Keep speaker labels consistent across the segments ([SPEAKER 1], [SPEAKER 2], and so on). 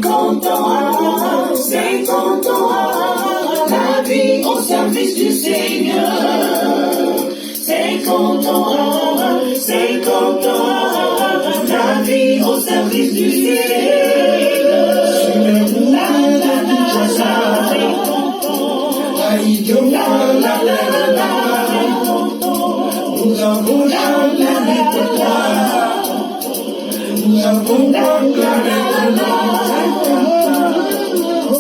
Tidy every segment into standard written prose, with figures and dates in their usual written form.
[SPEAKER 1] 50 ans, 50 ans, la vie au service du Seigneur. 50 ans, 50 ans, la vie au service du Seigneur. La la la la, 50 ans, la la la la, nous avons jamais déclaré, nous avons déclaré de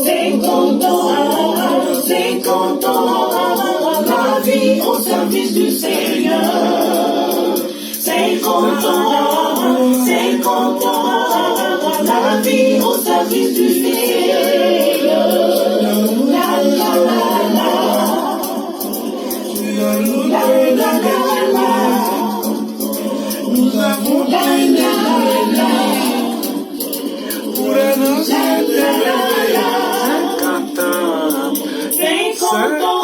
[SPEAKER 1] 50 ans, 50 ans, la vie au service du Seigneur. 50 ans, 50 ans, la vie au service du Seigneur. La la la la, la la la la, nous avons déclaré pour un célébrer 50 ans, 50 ans,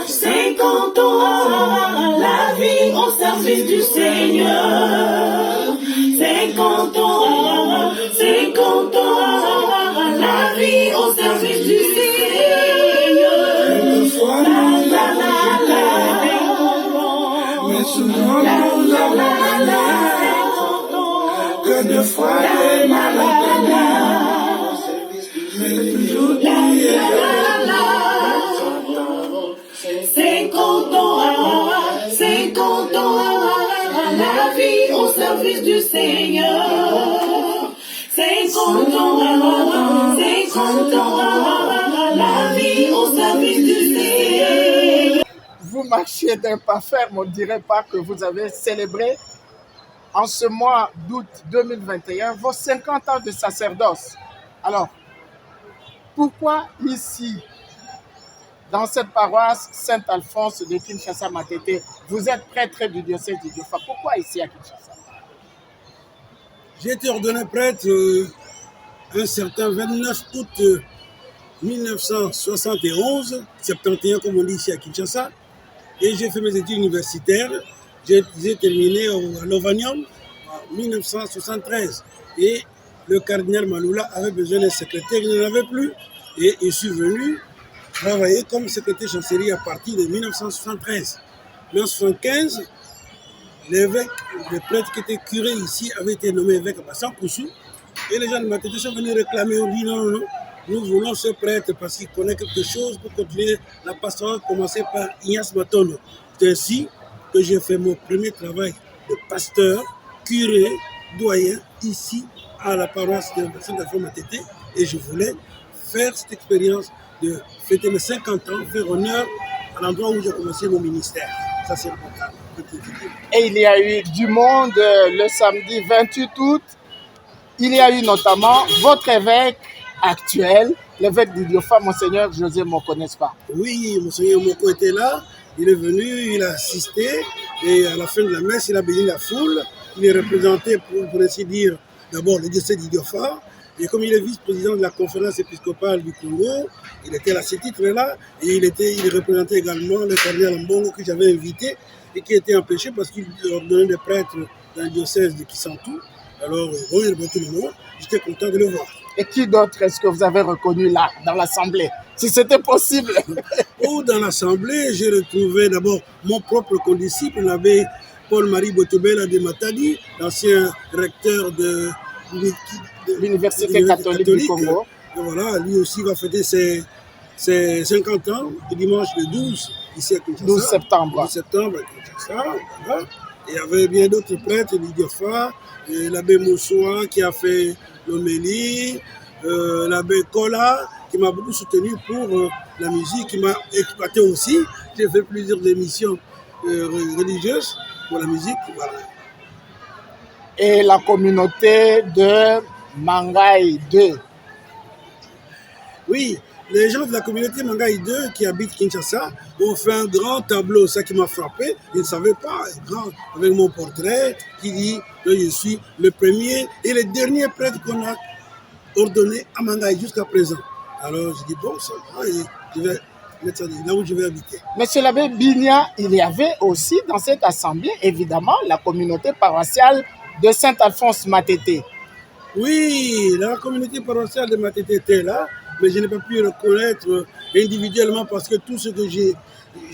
[SPEAKER 1] 50 ans, la vie au service du Seigneur. 50 ans, 50 ans, la vie au service du Seigneur. La la la la, mais souvent nous avons que de fois les malades, mais toujours la la la. 50 ans, 50 ans, la vie au service du Seigneur. 50 ans, 50 ans, la vie au service du Seigneur.
[SPEAKER 2] Vous marchiez d'un pas ferme, on ne dirait pas que vous avez célébré en ce mois d'août 2021 vos 50 ans de sacerdoce. Alors, pourquoi ici, dans cette paroisse Saint-Alphonse de Kinshasa Matete, vous êtes prêtre du diocèse d'Idiofa? Pourquoi ici à Kinshasa?
[SPEAKER 3] J'ai été ordonné prêtre un certain 29 août 1971, 71 comme on dit ici à Kinshasa, et j'ai fait mes études universitaires. J'ai terminé à Lovanium en 1973 et le cardinal Maloula avait besoin d'un secrétaire, il n'en avait plus et je suis venu travailler comme secrétaire chancellerie à partir de 1973. En 1975, l'évêque, le prêtre qui était curé ici avait été nommé évêque à Bassan-Poussou et les gens de Matete sont venus réclamer, on dit non, nous voulons ce prêtre parce qu'il connaît quelque chose pour continuer la pastorale commencée par Ignace Matono. C'est ainsi que j'ai fait mon premier travail de pasteur, curé, doyen, ici à la paroisse de Saint-Alphonse Matete. Et je voulais faire cette expérience de fêter mes 50 ans, faire honneur à l'endroit où j'ai commencé mon ministère. Ça, c'est important.
[SPEAKER 2] Et il y a eu du monde le samedi 28 août. Il y a eu notamment votre évêque actuel, l'évêque d'Idiofa, Monseigneur José Moko, n'est-ce pas?
[SPEAKER 3] Oui, Monseigneur Moko était là. Il est venu, il a assisté et à la fin de la messe, il a béni la foule. Il est représenté, pour ainsi dire, d'abord le diocèse d'Idiofa. Et comme il est vice-président de la conférence épiscopale du Congo, il était à ces titres-là. Et il représentait également le cardinal Mbongo que j'avais invité et qui était empêché parce qu'il ordonnait des prêtres dans le diocèse de Kisantou. Alors, bon, il est tout le monde. J'étais content de le voir.
[SPEAKER 2] Et qui d'autre est-ce que vous avez reconnu là, dans l'Assemblée, si c'était possible?
[SPEAKER 3] Dans l'Assemblée, j'ai retrouvé d'abord mon propre condisciple, l'abbé Paul-Marie Botobela de Matadi, l'ancien recteur de
[SPEAKER 2] l'Université catholique du Congo.
[SPEAKER 3] Et voilà, lui aussi va fêter ses 50 ans, le dimanche le 12, ici à Kinshasa.
[SPEAKER 2] 12 septembre.
[SPEAKER 3] 12 septembre à Kinshasa. Voilà. Et il y avait bien d'autres prêtres, l'Idiofa, l'abbé Moussoua qui a fait l'homélie, l'abbé Kola qui m'a beaucoup soutenu pour la musique, qui m'a exploité aussi. J'ai fait plusieurs émissions religieuses pour la musique. Voilà.
[SPEAKER 2] Et la communauté de Mangaï 2.
[SPEAKER 3] Oui, les gens de la communauté Mangaï 2 qui habitent Kinshasa ont fait un grand tableau, ça qui m'a frappé. Ils ne savaient pas, grand, avec mon portrait qui dit que je suis le premier et le dernier prêtre qu'on a ordonné à Mangaï jusqu'à présent. Alors je dis bon, ça va, et je vais mettre ça là où je vais habiter.
[SPEAKER 2] Monsieur l'abbé Binia, il y avait aussi dans cette assemblée, évidemment, la communauté paroissiale de Saint-Alphonse Matete.
[SPEAKER 3] Oui, la communauté paroissiale de Matete était là, mais je n'ai pas pu reconnaître individuellement parce que tout ce que j'ai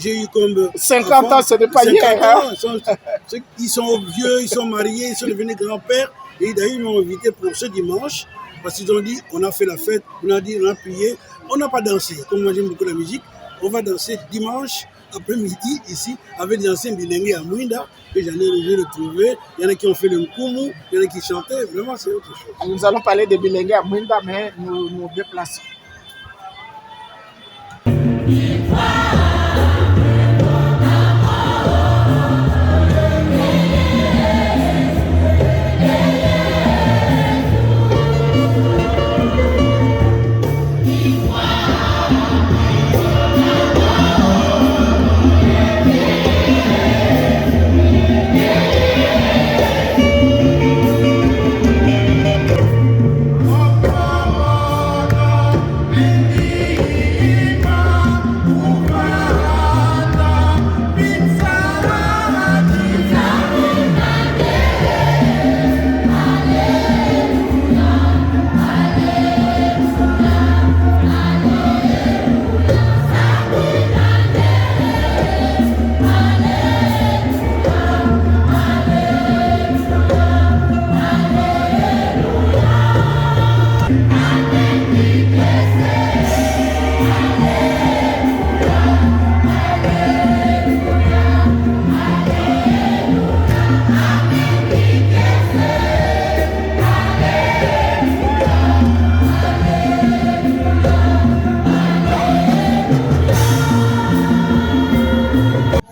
[SPEAKER 3] eu comme
[SPEAKER 2] 50
[SPEAKER 3] enfant,
[SPEAKER 2] ans, ce n'est pas
[SPEAKER 3] 50
[SPEAKER 2] hier. Hein?
[SPEAKER 3] ans, ils sont vieux, ils sont mariés, ils sont devenus grands-pères. Et d'ailleurs, ils m'ont invité pour ce dimanche parce qu'ils ont dit on a fait la fête, on a dit on a prié, on n'a pas dansé. Comme moi j'aime beaucoup la musique, on va danser dimanche après-midi ici avec des anciens bilingues à Mouinda. Et j'en ai retrouvé. Il y en a qui ont fait le Nkumu, il y en a qui chantaient. Vraiment, c'est autre chose.
[SPEAKER 2] Nous allons parler de Bilingue à Mouinda, mais nous nous déplaçons.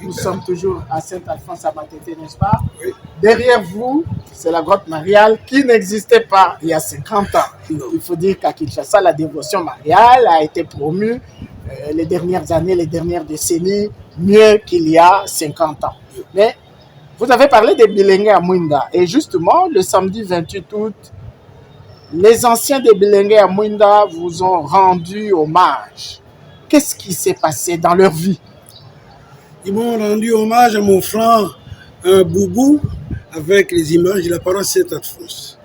[SPEAKER 2] Nous sommes toujours à Saint-Alphonse à Matete, n'est-ce pas?
[SPEAKER 3] Oui.
[SPEAKER 2] Derrière vous, c'est la grotte mariale qui n'existait pas il y a 50 ans.
[SPEAKER 3] Non.
[SPEAKER 2] Il faut dire qu'à Kinshasa, la dévotion mariale a été promue les dernières années, les dernières décennies, mieux qu'il y a 50 ans. Mais vous avez parlé des Bilingues à Mouinda. Et justement, le samedi 28 août, les anciens des Bilingues à Mouinda vous ont rendu hommage. Qu'est-ce qui s'est passé dans leur vie?
[SPEAKER 3] Ils m'ont rendu hommage à mon frère Boubou avec les images de la paroisse Saint-Alphonse.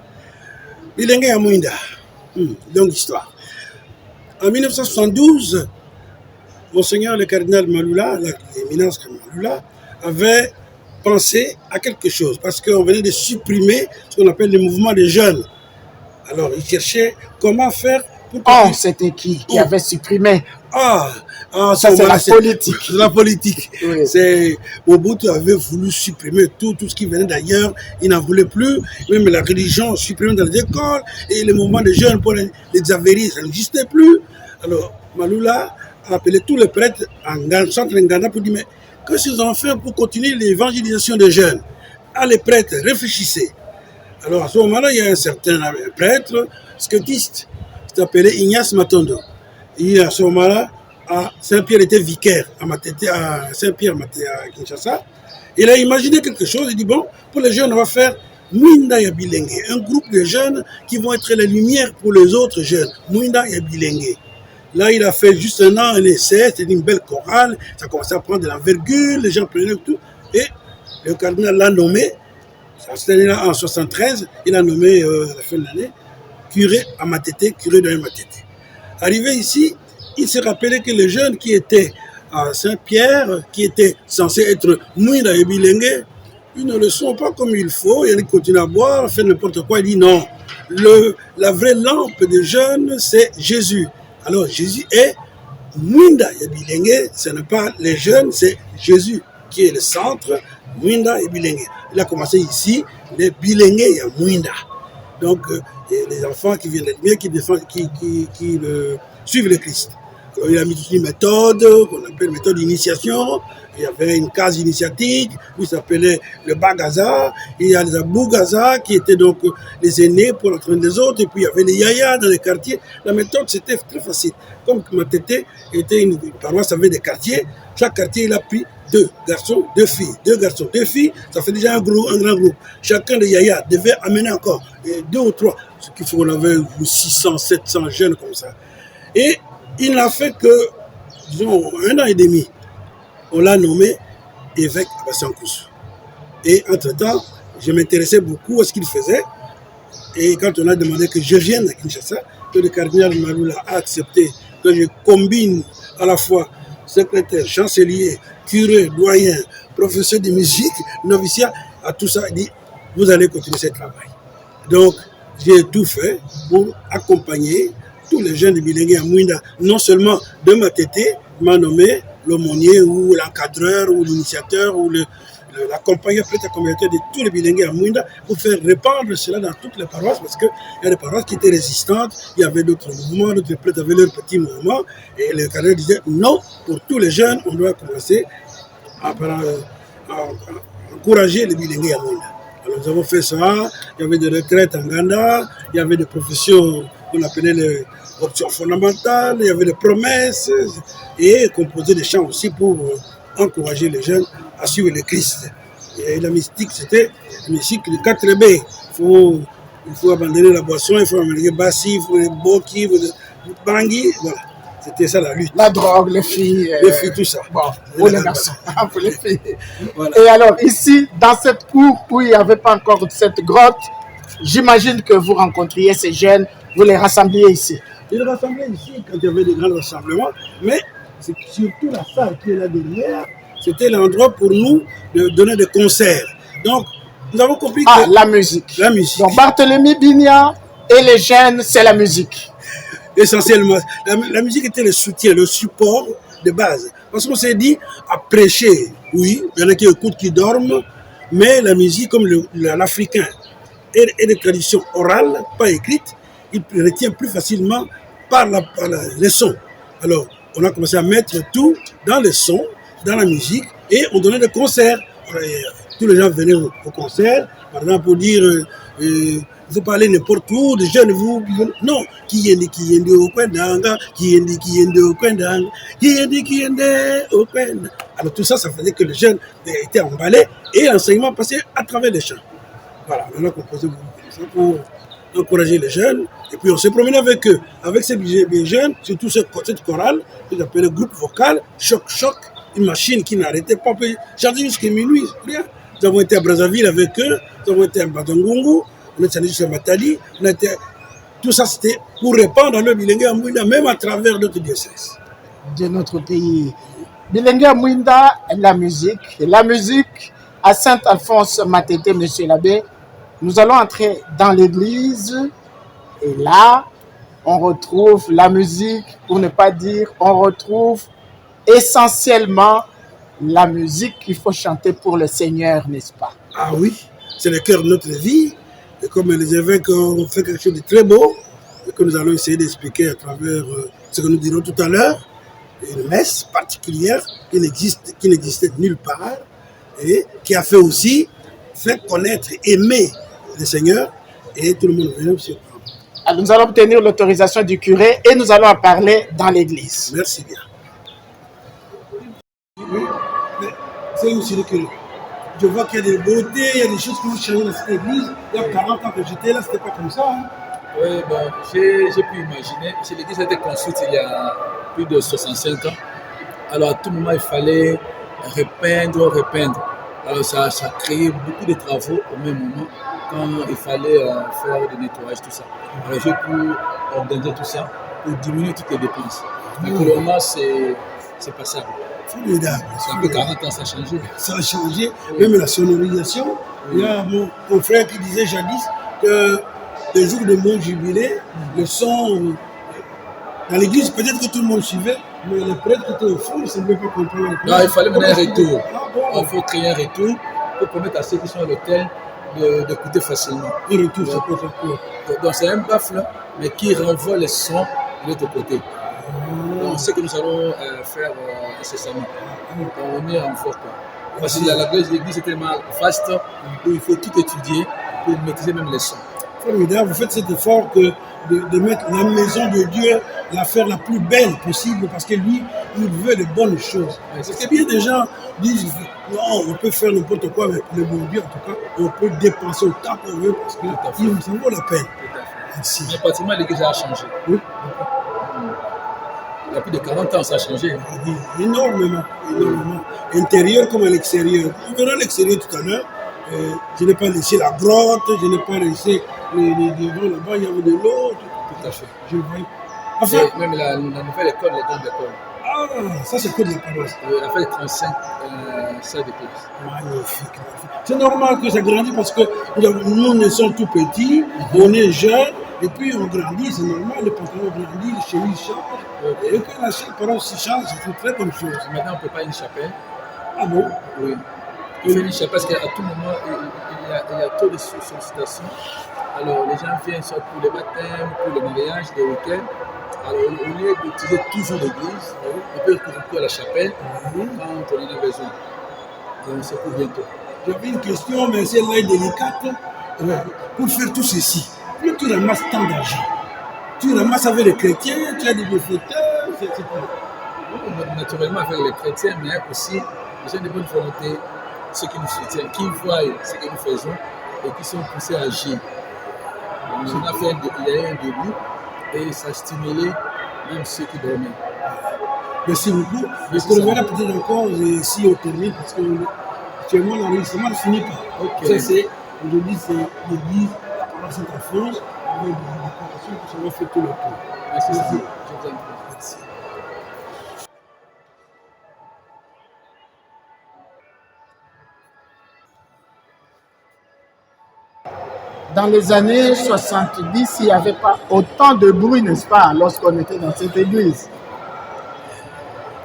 [SPEAKER 3] Bilingue à Mouinda, longue histoire. En 1972, Monseigneur le cardinal Maloula, l'éminence Maloula, avait pensé à quelque chose parce qu'on venait de supprimer ce qu'on appelle le mouvement des jeunes. Alors, il cherchait comment faire pour...
[SPEAKER 2] Oh, c'était qui avait supprimé?
[SPEAKER 3] Ça
[SPEAKER 2] c'est la politique.
[SPEAKER 3] C'est la politique.
[SPEAKER 2] Oui.
[SPEAKER 3] C'est Mobutu avait voulu supprimer tout ce qui venait d'ailleurs. Il n'en voulait plus. Même la religion supprimée dans les écoles et le mouvement des jeunes pour les Xavéris, ça n'existait plus. Alors, Maloula a appelé tous les prêtres en centre Nganda pour dire mais qu'est-ce qu'ils ont fait pour continuer l'évangélisation des jeunes? Les prêtres, réfléchissez. Alors, à ce moment-là, il y a un certain prêtre scotiste qui s'appelait Ignace Matondo. Et à ce moment-là, Saint-Pierre était vicaire à Saint-Pierre à Kinshasa. Il a imaginé quelque chose. Il dit bon, pour les jeunes, on va faire Mouinda ya Bilingue, un groupe de jeunes qui vont être la lumière pour les autres jeunes. Mouinda ya Bilingue. Là, il a fait juste un an, un essai, c'était une belle chorale. Ça commençait à prendre de l'envergure, les gens prenaient tout. Et le cardinal l'a nommé. Cette année-là, en 73, il a nommé à la fin de l'année curé à Matete, curé de Matete. Arrivé ici, il s'est rappelé que les jeunes qui étaient à Saint-Pierre, qui étaient censés être Mouinda et Bilingue, ils ne le sont pas comme il faut. Ils continuent à boire, faire n'importe quoi. Il dit non. La vraie lampe des jeunes, c'est Jésus. Alors Jésus est Mouinda et Bilingue. Ce n'est pas les jeunes, c'est Jésus qui est le centre. Mouinda et Bilingue. Il a commencé ici, les Bilingue et Mouinda. Donc, les enfants qui viennent de la lumière, qui suivent le Christ. Alors, il a mis une méthode qu'on appelle méthode d'initiation. Il y avait une case initiatique, qui s'appelait le Bagaza. Il y a les Abougaza, qui étaient donc les aînés pour entraîner les autres. Et puis, il y avait les Yaya dans les quartiers. La méthode, c'était très facile. Comme Matete était une paroisse avec des quartiers, chaque quartier, il a pris 2 garçons, 2 filles, 2 garçons, 2 filles, ça fait déjà un grand groupe. Chacun des Yaya devait amener encore 2 ou 3, ce qu'il faut qu'on avait 600, 700 jeunes comme ça. Et il n'a fait que, disons, 1 an et demi. On l'a nommé évêque à Bassankous. Et entre-temps, je m'intéressais beaucoup à ce qu'il faisait. Et quand on a demandé que je vienne à Kinshasa, que le cardinal Maloula a accepté que je combine à la fois secrétaire, chancelier, curé, doyen, professeur de musique, noviciat, à tout ça, il dit, vous allez continuer ce travail. Donc, j'ai tout fait pour accompagner tous les jeunes de Bilingue à Mouinda, non seulement de Matete, m'a nommé l'aumônier ou l'encadreur ou l'initiateur ou l'accompagnateur, peut-être de tous les Bilingue à Mouinda pour faire répandre cela dans toutes les paroisses parce qu'il y a des paroisses qui étaient résistantes, il y avait d'autres mouvements, d'autres prêtres avaient leurs petits mouvements et le cardinal disait non, pour tous les jeunes, on doit commencer à encourager les Bilingue à Mouinda. Alors nous avons fait ça, il y avait des retraites en Ghana, il y avait des professions qu'on appelait les options fondamentales, il y avait des promesses et composer des chants aussi pour encourager les jeunes à suivre le Christ. Et la mystique, c'était la mystique de 4B. Il faut abandonner la boisson, il faut abandonner Bassi, il faut les Boki, il faut les Bangui, voilà. C'était ça la lutte.
[SPEAKER 2] La drogue, les filles.
[SPEAKER 3] Les filles, tout ça.
[SPEAKER 2] Bon, pour les garçons, pour les filles.
[SPEAKER 3] Voilà.
[SPEAKER 2] Et alors, ici, dans cette cour où il n'y avait pas encore cette grotte, j'imagine que vous rencontriez ces jeunes, vous les rassembliez ici.
[SPEAKER 3] Ils les rassemblaient ici quand il y avait des grands rassemblements, mais c'est surtout la salle qui est là derrière, c'était l'endroit pour nous de donner des concerts. Donc, nous avons compris que...
[SPEAKER 2] la musique.
[SPEAKER 3] La musique.
[SPEAKER 2] Donc, Barthélemy Bigna et les jeunes, c'est la musique.
[SPEAKER 3] Essentiellement, la musique était le soutien, le support de base. Parce qu'on s'est dit, à prêcher, oui, il y en a qui écoutent, qui dorment, mais la musique, comme l'Africain, est des traditions orales, pas écrites, il retient plus facilement par les sons. Alors, on a commencé à mettre tout dans les sons, dans la musique, et on donnait des concerts. Tous les gens venaient au concert, par exemple, pour dire... vous parlez n'importe où, les jeunes, vous... Non, qui est au Kwendanga, qui est au Kwendanga, qui est au Kwendanga. Alors tout ça, ça faisait que les jeunes étaient emballés et l'enseignement passait à travers les chants. Voilà, on a composé ça pour encourager les jeunes. Et puis on s'est promené avec eux, avec ces jeunes, surtout cette chorale, qu'ils appellent le groupe vocal, Choc Choc, une machine qui n'arrêtait pas, chanter jusqu'à minuit, rien. Nous avons été à Brazzaville avec eux, nous avons été à Badangungu, on est allé jusqu'à Matali, tout ça c'était pour répandre le Bilingue à Mouinda, même à travers d'autres diocèses.
[SPEAKER 2] De notre pays. Bilingue à Mouinda, la musique à Saint-Alphonse Matete, monsieur l'abbé. Nous allons entrer dans l'église et là, on retrouve la musique, pour ne pas dire, on retrouve essentiellement la musique qu'il faut chanter pour le Seigneur, n'est-ce pas?
[SPEAKER 3] Ah oui, c'est le cœur de notre vie. Et comme les évêques ont fait quelque chose de très beau, et que nous allons essayer d'expliquer à travers ce que nous dirons tout à l'heure, une messe particulière qui n'existait nulle part, et qui a fait aussi faire connaître, aimer le Seigneur, et tout le monde vient aussi.
[SPEAKER 2] Alors, nous allons obtenir l'autorisation du curé et nous allons en parler dans l'église.
[SPEAKER 3] Merci bien. Oui, mais c'est aussi le curé. Je vois qu'il y a des beautés, il y a des choses qui ont changé dans cette église. Il y a 40 ans que j'étais là, c'était pas comme ça. Hein.
[SPEAKER 4] Oui, bon, j'ai pu imaginer. L'église a été construite il y a plus de 65 ans. Alors à tout moment, il fallait repeindre. Alors ça a créé beaucoup de travaux au même moment quand il fallait faire le nettoyage, tout ça. Alors j'ai pu organiser tout ça pour diminuer toutes les dépenses. Mais pour le moment, c'est passable.
[SPEAKER 3] Formidable.
[SPEAKER 4] C'est un peu 40 ans, ça a changé.
[SPEAKER 3] Ça a changé, même la sonorisation. Il y a mon frère qui disait jadis que le jour de mon jubilé, le son dans l'église, peut-être que tout le monde suivait, mais les prêtres qui étaient au fond, ils ne semblaient pas comprendre.
[SPEAKER 4] Non, il fallait mener un retour. Il faut créer un retour pour permettre à ceux qui sont à l'hôtel d'écouter facilement.
[SPEAKER 3] Un retour, c'est quoi ça?
[SPEAKER 4] Donc c'est un baffle, mais qui renvoie les sons de l'autre côté. Donc c'est ce que nous allons faire incessamment. Donc, on est en voie. Parce que l'église est tellement vaste où il faut tout étudier pour maîtriser même les sons.
[SPEAKER 3] Formidable, vous faites cet effort de mettre la maison de Dieu, la faire la plus belle possible, parce que lui, il veut les bonnes choses. Parce que bien des gens disent, non, on peut faire n'importe quoi, mais pour le bon Dieu, en tout cas, on peut dépenser autant qu'on veut, parce que ça vaut la peine.
[SPEAKER 4] Merci. Mais pratiquement, l'église a changé.
[SPEAKER 3] Oui.
[SPEAKER 4] Il y a plus de 40 ans, ça a changé.
[SPEAKER 3] Énormément. Intérieur comme à l'extérieur. On verra l'extérieur tout à l'heure, Je n'ai pas laissé la grotte, je n'ai pas laissé les devants là-bas, il y avait de l'eau.
[SPEAKER 4] Tout à fait.
[SPEAKER 3] Je voyais.
[SPEAKER 4] Et
[SPEAKER 3] Enfin,
[SPEAKER 4] même la nouvelle école, la grande école.
[SPEAKER 3] ça c'est que de la paroisse.
[SPEAKER 4] Elle a fait 35 salles de classe.
[SPEAKER 3] Magnifique. C'est normal que ça grandisse parce que nous, nous sommes tout petits, on est jeunes, et puis on grandit, c'est normal, le pantalon grandit, les chemises changent. Et que la parole aussi change, c'est une très bonne chose.
[SPEAKER 4] Maintenant, on ne peut pas une chapelle.
[SPEAKER 3] Ah bon?
[SPEAKER 4] Oui. Il faut une chapelle parce qu'à tout moment, il y a trop de sollicitations. Alors, les gens viennent soit pour les baptêmes, pour les mariages, les week-ends. Alors, au lieu d'utiliser toujours l'église, on peut recourir à la chapelle quand on en a besoin. Donc, c'est pour bientôt.
[SPEAKER 3] J'avais une question, mais celle-là est délicate. Pour faire tout ceci, comment tu ramasses tant d'argent? Tu ramasses avec les chrétiens, tu as des bienfaiteurs, c'est quoi?
[SPEAKER 4] Naturellement avec les chrétiens, mais aussi les gens de bonne volonté, ceux qui nous soutiennent, qui voient ce que nous faisons et qui sont poussés à agir. Il y a eu un début et ça a stimulé même ceux qui dormaient.
[SPEAKER 3] Merci beaucoup. Est-ce qu'on verra peut-être encore si on termine parce que actuellement l'enregistrement ne finit pas.
[SPEAKER 4] Okay.
[SPEAKER 3] Ça c'est, aujourd'hui c'est l'église, la paroisse Sainte-Alphonse, avec des décorations qui seront faites tout le tour.
[SPEAKER 4] Merci.
[SPEAKER 3] Merci.
[SPEAKER 4] Je vous en prie. Merci.
[SPEAKER 2] Dans les années 70, il n'y avait pas autant de bruit, n'est-ce pas, lorsqu'on était dans cette église.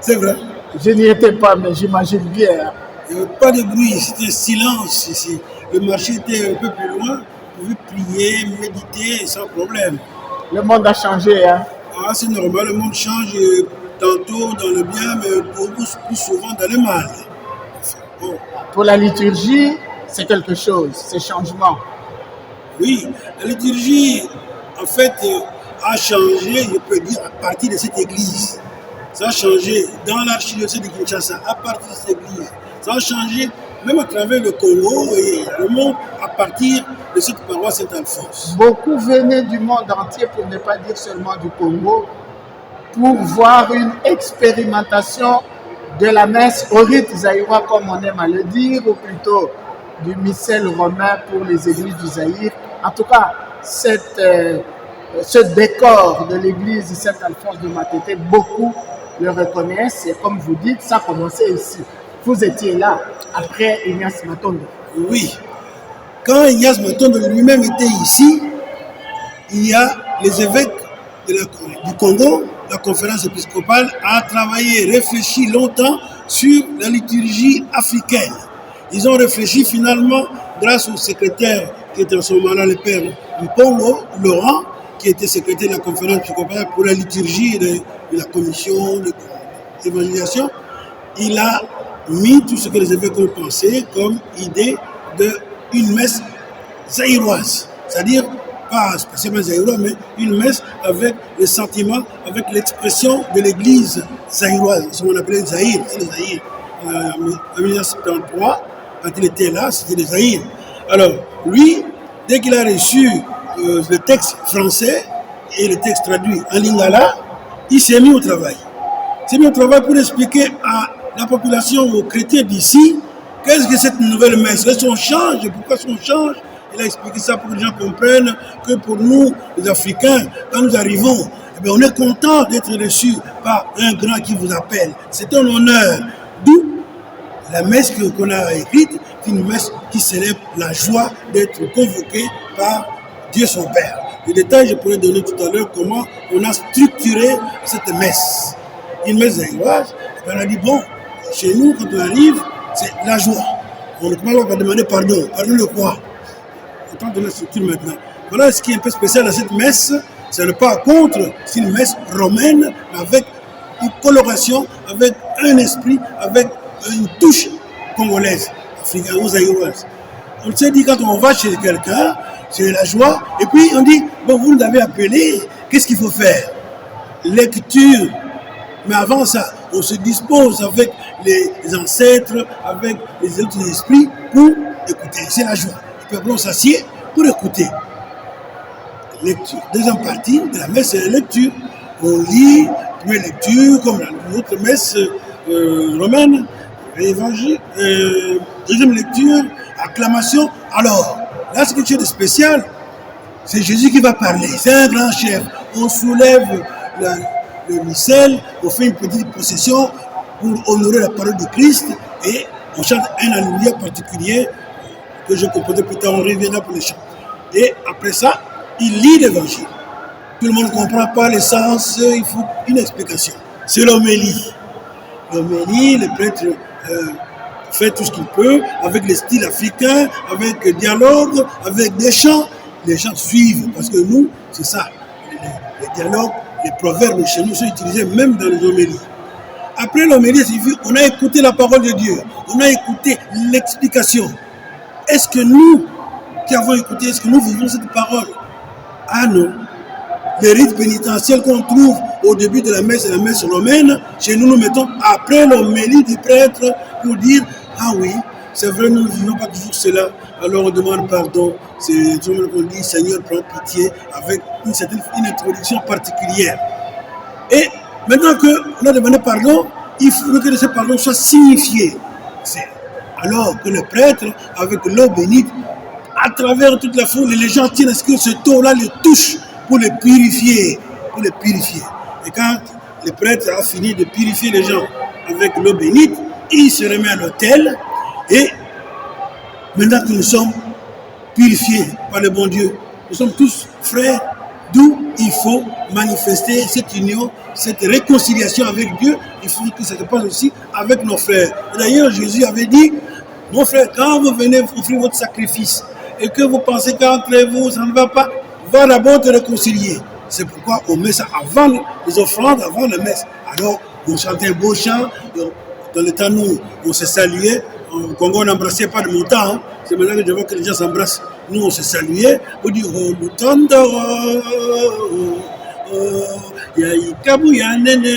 [SPEAKER 3] C'est vrai.
[SPEAKER 2] Je n'y étais pas, mais j'imagine bien.
[SPEAKER 3] Il n'y avait pas de bruit, c'était silence ici. Le marché était un peu plus loin, on pouvait prier, méditer sans problème.
[SPEAKER 2] Le monde a changé, hein.
[SPEAKER 3] Ah, c'est normal, le monde change tantôt dans le bien, mais beaucoup plus souvent dans le mal. Bon.
[SPEAKER 2] Pour la liturgie, c'est quelque chose, ces changements.
[SPEAKER 3] Oui, la liturgie, en fait, a changé, je peux dire, à partir de cette église. Ça a changé dans l'archidiocèse de Kinshasa, à partir de cette église. Ça a changé même à travers le Congo et le monde à partir de cette paroisse Saint-Alphonse.
[SPEAKER 2] Beaucoup venaient du monde entier, pour ne pas dire seulement du Congo, pour voir une expérimentation de la messe au rite zaïrois, comme on aime à le dire, ou plutôt du missel romain pour les églises du Zaïre. En tout cas, ce décor de l'église Saint-Alphonse de Matete, beaucoup le reconnaissent. Et comme vous dites, ça a commencé ici. Vous étiez là, après Ignace Matondo.
[SPEAKER 3] Oui. Quand Ignace Matondo lui-même était ici, il y a les évêques du Congo, la conférence épiscopale, a travaillé, réfléchi longtemps sur la liturgie africaine. Ils ont réfléchi finalement, grâce au secrétaire qui était en ce moment-là le père du Congo, Laurent, qui était secrétaire de la conférence épiscopale pour la liturgie de la commission d'évangélisation. Il a mis tout ce que les évêques ont pensé comme idée d'une messe zaïroise, c'est-à-dire pas spécialement zaïroise, mais une messe avec le sentiment, avec l'expression de l'église zaïroise, ce qu'on appelait Zaïre, c'est le Zaïre. En 1973, quand il était là, c'était le Zaïre. Alors, lui, dès qu'il a reçu le texte français et le texte traduit en lingala, il s'est mis au travail. Il s'est mis au travail pour expliquer à la population, aux chrétiens d'ici, qu'est-ce que cette nouvelle messe, qu'est-ce qu'on change, pourquoi on change. Il a expliqué ça pour que les gens comprennent que pour nous, les Africains, quand nous arrivons, eh bien, on est content d'être reçus par un grand qui vous appelle. C'est un honneur. D'où la messe qu'on a écrite, c'est une messe qui célèbre la joie d'être convoqué par Dieu son Père. Les détails, je pourrais donner tout à l'heure comment on a structuré cette messe. Une messe zaïroise, on a dit, bon, chez nous, quand on arrive, c'est la joie. On va demander pardon. Pardon de quoi? Autant de la structure maintenant. Voilà ce qui est un peu spécial dans cette messe, c'est le pas contre, c'est une messe romaine, avec une coloration, avec un esprit, avec une touche congolaise, africaine ou zaïroise. On s'est dit, quand on va chez quelqu'un, c'est la joie, et puis on dit, bon, vous l'avez appelé, qu'est-ce qu'il faut faire? Lecture. Mais avant ça, on se dispose avec les ancêtres, avec les autres esprits pour écouter. C'est la joie. Et puis après, on s'assied pour écouter. Lecture. Deuxième partie de la messe, c'est la lecture. On lit, première lecture, comme l'autre messe romaine, l'évangile. Deuxième lecture, acclamation. Alors, là, c'est quelque chose de spécial. C'est Jésus qui va parler. C'est un grand chef. On soulève le missel, on fait une petite procession pour honorer la parole de Christ et on chante un alléluia particulier que je composais plus tard, on reviendra pour les chants. Et après ça, il lit l'évangile. Tout le monde ne comprend pas le sens, il faut une explication. C'est l'homélie. L'homélie, le prêtre fait tout ce qu'il peut, avec les styles africains, avec le dialogue, avec des chants. Les gens suivent, parce que nous, c'est ça. Les dialogues, les proverbes chez nous sont utilisés même dans les homélies. Après l'homélie, on a écouté la parole de Dieu, on a écouté l'explication. Est-ce que nous, qui avons écouté, est-ce que nous vivons cette parole? Ah non. Les rites pénitentiels qu'on trouve au début de la messe et la messe romaine, chez nous, nous mettons après l'homélie du prêtre pour dire, ah oui, c'est vrai, nous ne vivons pas toujours cela, alors on demande pardon. C'est tout le monde qu'on dit, Seigneur, prends pitié, avec une introduction particulière. Et maintenant qu'on a demandé pardon, il faut que ce pardon soit signifié. Alors que le prêtre, avec l'eau bénite, à travers toute la foule, les gens tiennent à ce que ce taux-là les touche pour les purifier. Pour les purifier. Et quand le prêtre a fini de purifier les gens avec l'eau bénite, il se remet à l'autel. Et maintenant que nous sommes purifiés par le bon Dieu, nous sommes tous frères, d'où il faut manifester cette union, cette réconciliation avec Dieu. Il faut que ça se passe aussi avec nos frères. D'ailleurs, Jésus avait dit, mon frère, quand vous venez offrir votre sacrifice et que vous pensez qu'entre vous, ça ne va pas, va d'abord te réconcilier. C'est pourquoi on met ça avant les offrandes, avant la messe. Alors, on chantait un beau chant. Dans le temps, nous, on se saluait. Au Congo, on n'embrassait pas de mon temps. Hein. C'est maintenant que je vois que les gens s'embrassent. Nous, on se saluait. On dit, oh, le tondoro, yaïkabu ya nene,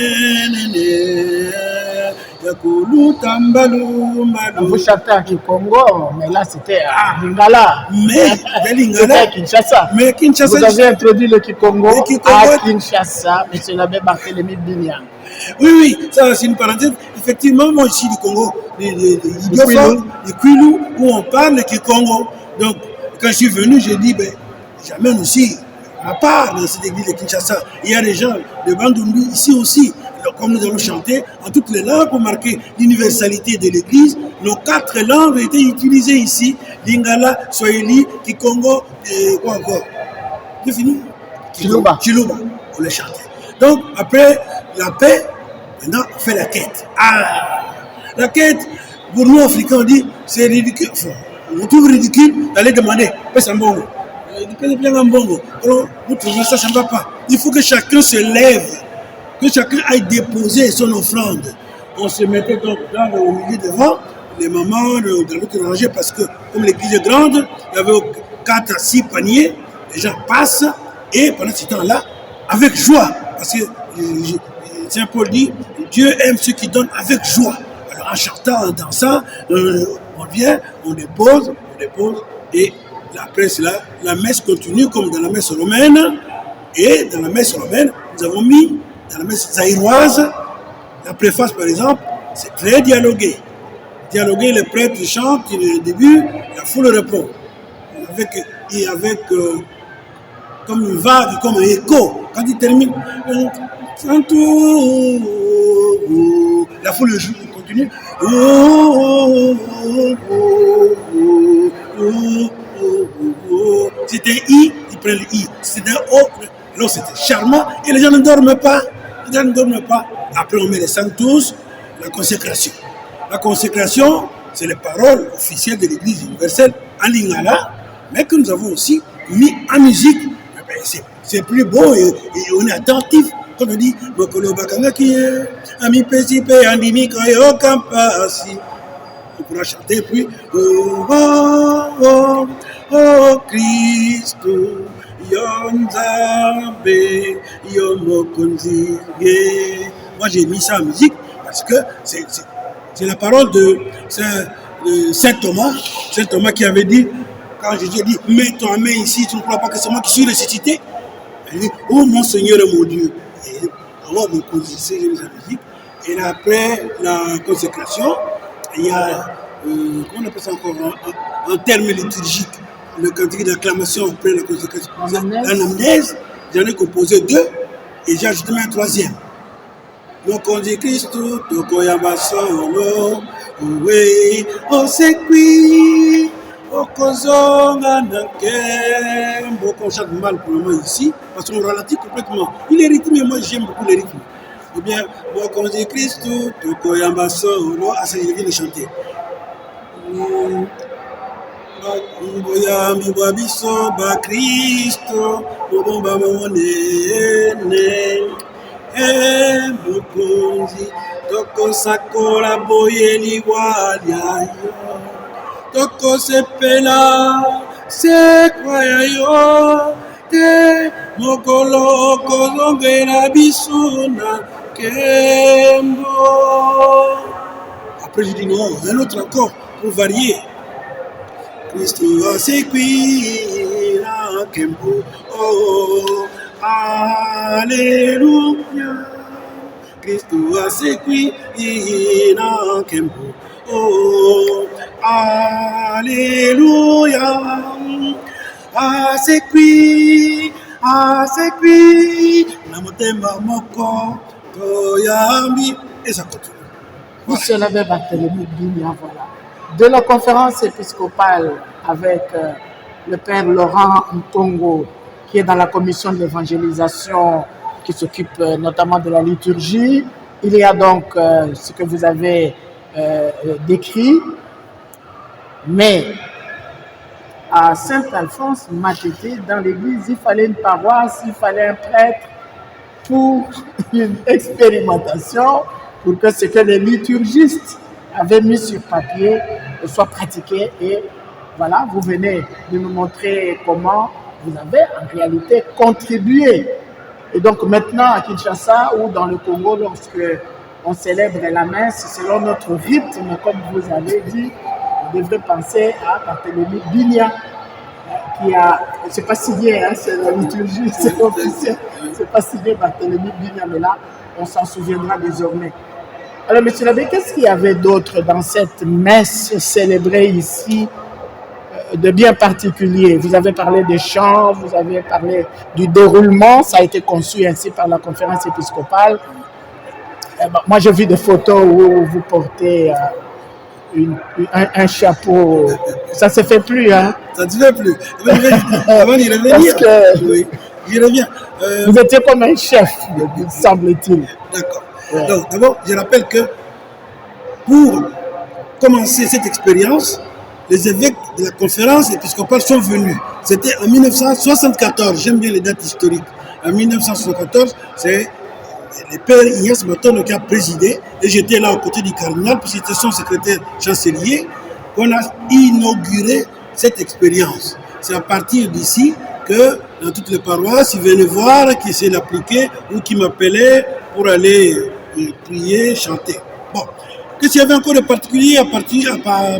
[SPEAKER 3] yakulu tambalu malu.
[SPEAKER 2] Vous chantez à Kikongo, mais là c'était à Lingala.
[SPEAKER 3] Mais
[SPEAKER 2] c'était à Kinshasa.
[SPEAKER 3] Mais Kinshasa.
[SPEAKER 2] Vous avez introduit le Kikongo à Kinshasa, M. l'abbé Barthélémy Binyang.
[SPEAKER 3] Oui, ça c'est une parenthèse. Effectivement, moi ici du Congo, du Kwilu, où on parle de Kikongo. Donc, quand je suis venu, j'ai dit, ben, j'amène aussi, à part dans cette église de Kinshasa, il y a des gens de Bandundu ici aussi. Donc, comme nous allons chanter en toutes les langues pour marquer l'universalité de l'église, nos 4 langues ont été utilisées ici. Lingala, Swahili, Kikongo, et quoi encore? C'est fini?
[SPEAKER 2] Chiluba.
[SPEAKER 3] Chiluba, on les chantait. Donc, après la paix, maintenant, on fait la quête. Ah, la quête, pour nous, Africains, on dit, c'est ridicule. Enfin, on trouve ridicule d'aller demander, paix en bongo. Alors, vous trouvez ça, ça ne va pas. Il faut que chacun se lève, que chacun aille déposer son offrande. On se mettait donc au milieu devant, les mamans, dans l'autre rangée, parce que comme l'église est grande, il y avait 4 à 6 paniers, les gens passent, et pendant ce temps-là, avec joie, parce que Saint Paul dit, Dieu aime ceux qui donnent avec joie. Alors en chantant, en dansant, on vient, on dépose, et après cela, la messe continue comme dans la messe romaine, et dans la messe romaine, nous avons mis, dans la messe zaïroise, la préface par exemple, c'est très dialogué. Dialogué, le prêtre chante, au début, la foule répond. Avec comme une vague, comme un écho. Quand il termine, la foule continue. C'était un I, il prend le I. C'était un O, alors c'était charmant. Et les gens ne dorment pas. Après, on met les sanctus, la consécration. La consécration, c'est les paroles officielles de l'Église universelle en lingala, mais que nous avons aussi mis en musique. C'est plus beau et on est attentif. Quand on dit Bokolo Bakanga qui est Ami Pesipe Andimi Kayo Kampasi, on pourra chanter puis Oh oh oh Christo Yonzabe Yomokonzi. Moi j'ai mis ça en musique parce que c'est la parole de Saint Thomas. Saint Thomas qui avait dit, quand Jésus a dit, mets ton main ici, tu ne crois pas que c'est moi qui suis ressuscité? Il dit, oh mon Seigneur et mon Dieu. Et alors, j'ai mis la musique. Et après la consécration, il y a comment on appelle ça encore, en termes liturgiques, le cantique d'acclamation après la consécration. L'anamnèse, j'en ai composé 2 et j'ai ajouté un 3e. Donc on dit Christ, Tokoyamba Solo, oui, on sait qui, on kozonga nakem. Bon, on chante mal pour le moment ici, parce qu'on ralentit complètement. Il est rythmé, moi j'aime beaucoup les rythmes. Eh bien, bon, on dit Christ, Tokoyamba Solo, ah ça il vient de chanter. Boyambi Babiso, Ba Christo, Bobomba Monene. Mukunzi toko sakola boyeli walia yo toko sepela sekwaya yo te mokolo kozongela bisuna kembo. Après je dis non, un autre encore pour varier. Christo asekwila kembo, oh Alléluia, Christo asekwila kembo, oh Alléluia, asekwi, na motema moko toyambi, et ça continue.
[SPEAKER 2] Vous célébrez Barthélemy Binia, voilà. De la conférence épiscopale avec le père Laurent Ntongo, qui est dans la commission de l'évangélisation, qui s'occupe notamment de la liturgie. Il y a donc ce que vous avez décrit, mais à Saint-Alphonse, Matété, dans l'église, il fallait une paroisse, il fallait un prêtre pour une expérimentation, pour que ce que les liturgistes avaient mis sur papier soit pratiqué. Et voilà, vous venez de nous montrer comment vous avez en réalité contribué. Et donc maintenant à Kinshasa ou dans le Congo, lorsque on célèbre la messe selon notre rythme, comme vous avez dit, on devrait penser à Barthélemy Binia, qui a, c'est pas signé, hein, c'est la liturgie, c'est officiel, c'est pas signé Barthélemy Binia, mais là, on s'en souviendra désormais. Alors, monsieur l'abbé, qu'est-ce qu'il y avait d'autre dans cette messe célébrée ici de bien particulier? Vous avez parlé des chants, vous avez parlé du déroulement, ça a été conçu ainsi par la conférence épiscopale. Moi, j'ai vu des photos où vous portez un chapeau. Ça ne se fait plus, hein?
[SPEAKER 3] Ça ne se fait plus. Avant d'y revenir,
[SPEAKER 2] parce que
[SPEAKER 3] oui, j'y reviens.
[SPEAKER 2] Vous étiez comme un chef, semble-t-il.
[SPEAKER 3] D'accord. Ouais. Donc, d'abord, je rappelle que pour commencer cette expérience, les évêques de la conférence épiscopale sont venus. C'était en 1974, j'aime bien les dates historiques. En 1974, c'est le père Ignace Maton qui a présidé, et j'étais là aux côtés du cardinal, puis c'était son secrétaire chancelier, qu'on a inauguré cette expérience. C'est à partir d'ici que dans toutes les paroisses, ils venaient voir, qui essayaient d'appliquer ou qui m'appelaient pour aller prier, chanter. Bon, qu'est-ce qu'il y avait encore de particulier à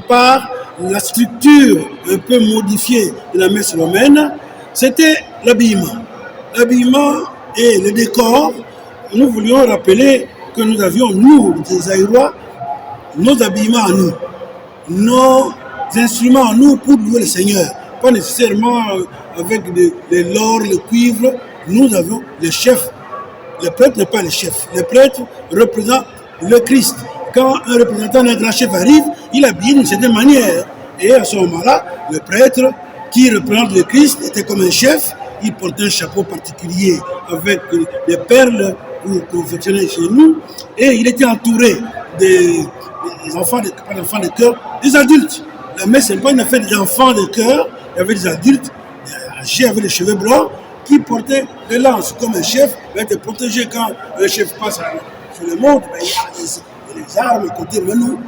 [SPEAKER 3] part la structure un peu modifiée de la messe romaine? C'était l'habillement. L'habillement et le décor. Nous voulions rappeler que nous avions, nous, les Aïrois, nos habillements à nous, nos instruments à nous pour louer le Seigneur. Pas nécessairement avec l'or, le cuivre. Nous avons le chef. Le prêtre n'est pas le chef. Le prêtre représente le Christ. Quand un représentant d'un grand chef arrive, il habille d'une certaine manière. Et à ce moment-là, le prêtre qui représente le Christ était comme un chef. Il portait un chapeau particulier avec des perles pour confectionner chez nous. Et il était entouré des enfants, pas d'enfants de cœur, des adultes. La messe, c'est pas une affaire des enfants de cœur. Il y avait des adultes, âgés avec les cheveux blancs, qui portait des lances comme un chef, va être protégé quand un chef passe sur le monde. Il y a des armes côté de nous.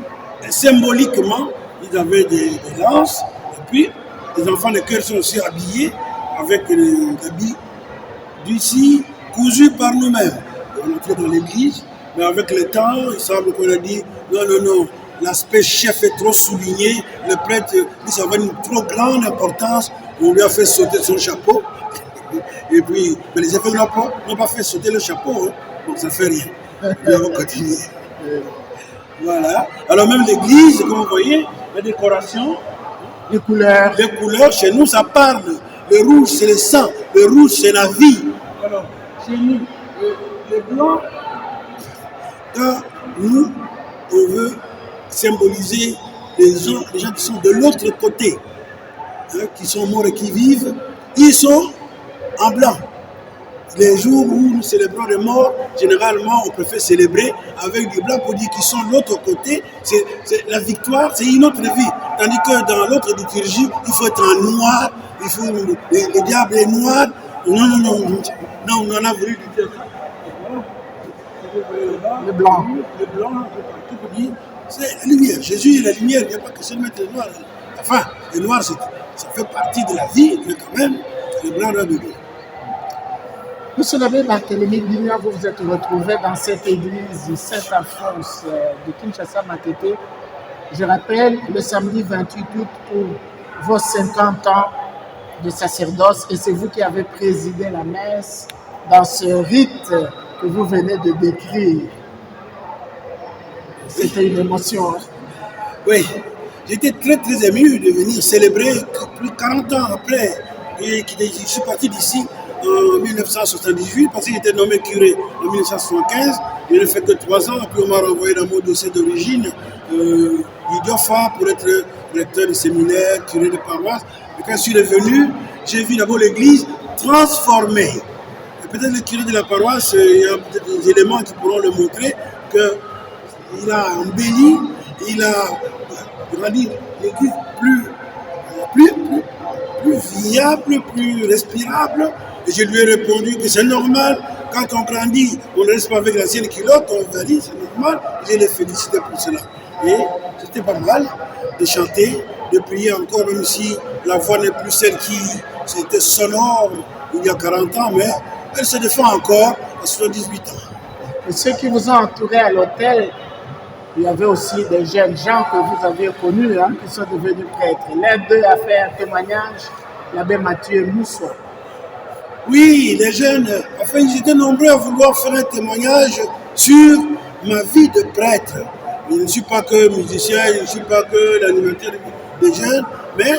[SPEAKER 3] Et symboliquement, ils avaient des lances. Et puis, les enfants de cœur sont aussi habillés avec des habits d'ici, cousus par nous-mêmes. On entrait dans l'église, mais avec le temps, il semble qu'on a dit non, l'aspect chef est trop souligné. Le prêtre dit ça avait une trop grande importance. On lui a fait sauter son chapeau. Et puis, mais les évêques n'ont pas fait sauter le chapeau, hein. Donc ça ne fait rien. Nous allons continuer. Voilà. Alors même l'église, comme vous voyez, les décorations,
[SPEAKER 2] Les couleurs.
[SPEAKER 3] les couleurs, chez nous, ça parle. Le rouge, c'est le sang. Le rouge, c'est la vie. Alors, chez nous, le blanc, quand nous, on veut symboliser les gens qui sont de l'autre côté, hein, qui sont morts et qui vivent, ils sont en blanc. Les jours où nous célébrons les morts, généralement, on préfère célébrer avec du blanc pour dire qu'ils sont de l'autre côté. C'est la victoire, c'est une autre vie. Tandis que dans l'autre liturgie, il faut être en noir, il faut, le diable est noir. Non, on en a voulu dire ça.
[SPEAKER 2] Le blanc.
[SPEAKER 3] Le blanc, tout peut dire, c'est la lumière. Jésus est la lumière, il n'y a pas que seulement le noir. Enfin, le noir, ça fait partie de la vie, mais quand même, le blanc doit de lui.
[SPEAKER 2] Monsieur l'abbé Barthélemy Bignan, vous vous êtes retrouvé dans cette église Saint-Alphonse de Kinshasa-Matete. Je rappelle, le samedi 28 août pour vos 50 ans de sacerdoce, et c'est vous qui avez présidé la messe dans ce rite que vous venez de décrire. C'était une émotion. Hein?
[SPEAKER 3] Oui, j'étais très très ému de venir célébrer plus de 40 ans après. Et je suis parti d'ici en 1978 parce que j'étais nommé curé en 1975. Je n'ai fait que 3 ans, puis on m'a renvoyé dans mon dossier d'origine d'Idiofa pour être recteur du séminaire, curé de paroisse. Et quand je suis revenu, j'ai vu d'abord l'église transformée. Et peut-être le curé de la paroisse, il y a peut-être des éléments qui pourront le montrer, qu'il a embelli, il a rendu l'église plus viable, plus respirable. Et je lui ai répondu que c'est normal. Quand on grandit, on ne reste pas avec l'ancienne culotte, on va dire c'est normal. Je l'ai félicité pour cela. Et c'était pas mal de chanter, de prier encore, même si la voix n'est plus celle qui était sonore il y a 40 ans, mais elle se défend encore à 78 ans.
[SPEAKER 2] Et ceux qui vous ont entouré à l'hôtel, il y avait aussi des jeunes gens que vous avez connus, hein, qui sont devenus prêtres. L'un d'eux a fait un témoignage, l'abbé Mathieu Moussois.
[SPEAKER 3] Oui, les jeunes, enfin, ils étaient nombreux à vouloir faire un témoignage sur ma vie de prêtre. Je ne suis pas que musicien, je ne suis pas que l'animateur des jeunes, mais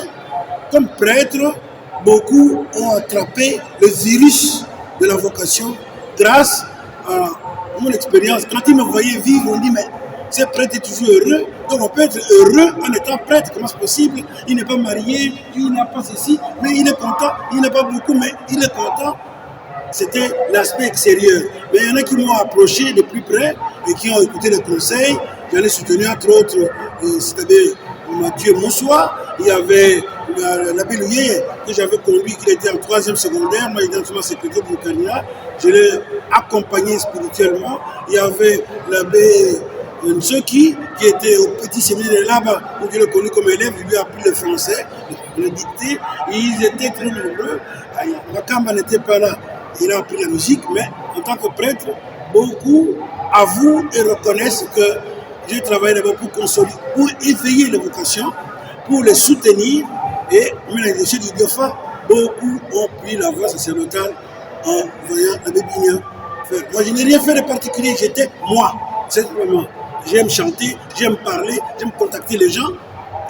[SPEAKER 3] comme prêtre, beaucoup ont attrapé le virus de la vocation grâce à mon expérience. Quand ils me voyaient vivre, on dit, mais ce prêtre est toujours heureux, donc on peut être heureux en étant prêtre, comment c'est possible? Il n'est pas marié, il n'a pas ceci, mais il est content, il n'a pas beaucoup, mais il est content. C'était l'aspect extérieur. Mais il y en a qui m'ont approché de plus près et qui ont écouté les conseils. J'en ai soutenu entre autres, c'était Mathieu Moussois, il y avait l'abbé Louillet que j'avais conduit, qui était en 3e secondaire, moi j'étais en secrétaire du cardinal, je l'ai accompagné spirituellement. Il y avait l'abbé Nsoki qui était au petit séminaire là-bas, où je l'ai connu comme élève, je lui ai appris le français, le dicté, et ils étaient très nombreux. Makamba n'était pas là, il a appris la musique, mais en tant que prêtre, beaucoup avouent et reconnaissent que j'ai travaillé d'abord pour consolider, pour éveiller les vocations, pour les soutenir, et même les déchets du Diofa, beaucoup ont pris la voie sacerdotale en voyant l'abbé Bignan faire. Moi, je n'ai rien fait de particulier, j'étais moi, simplement. J'aime chanter, j'aime parler, j'aime contacter les gens,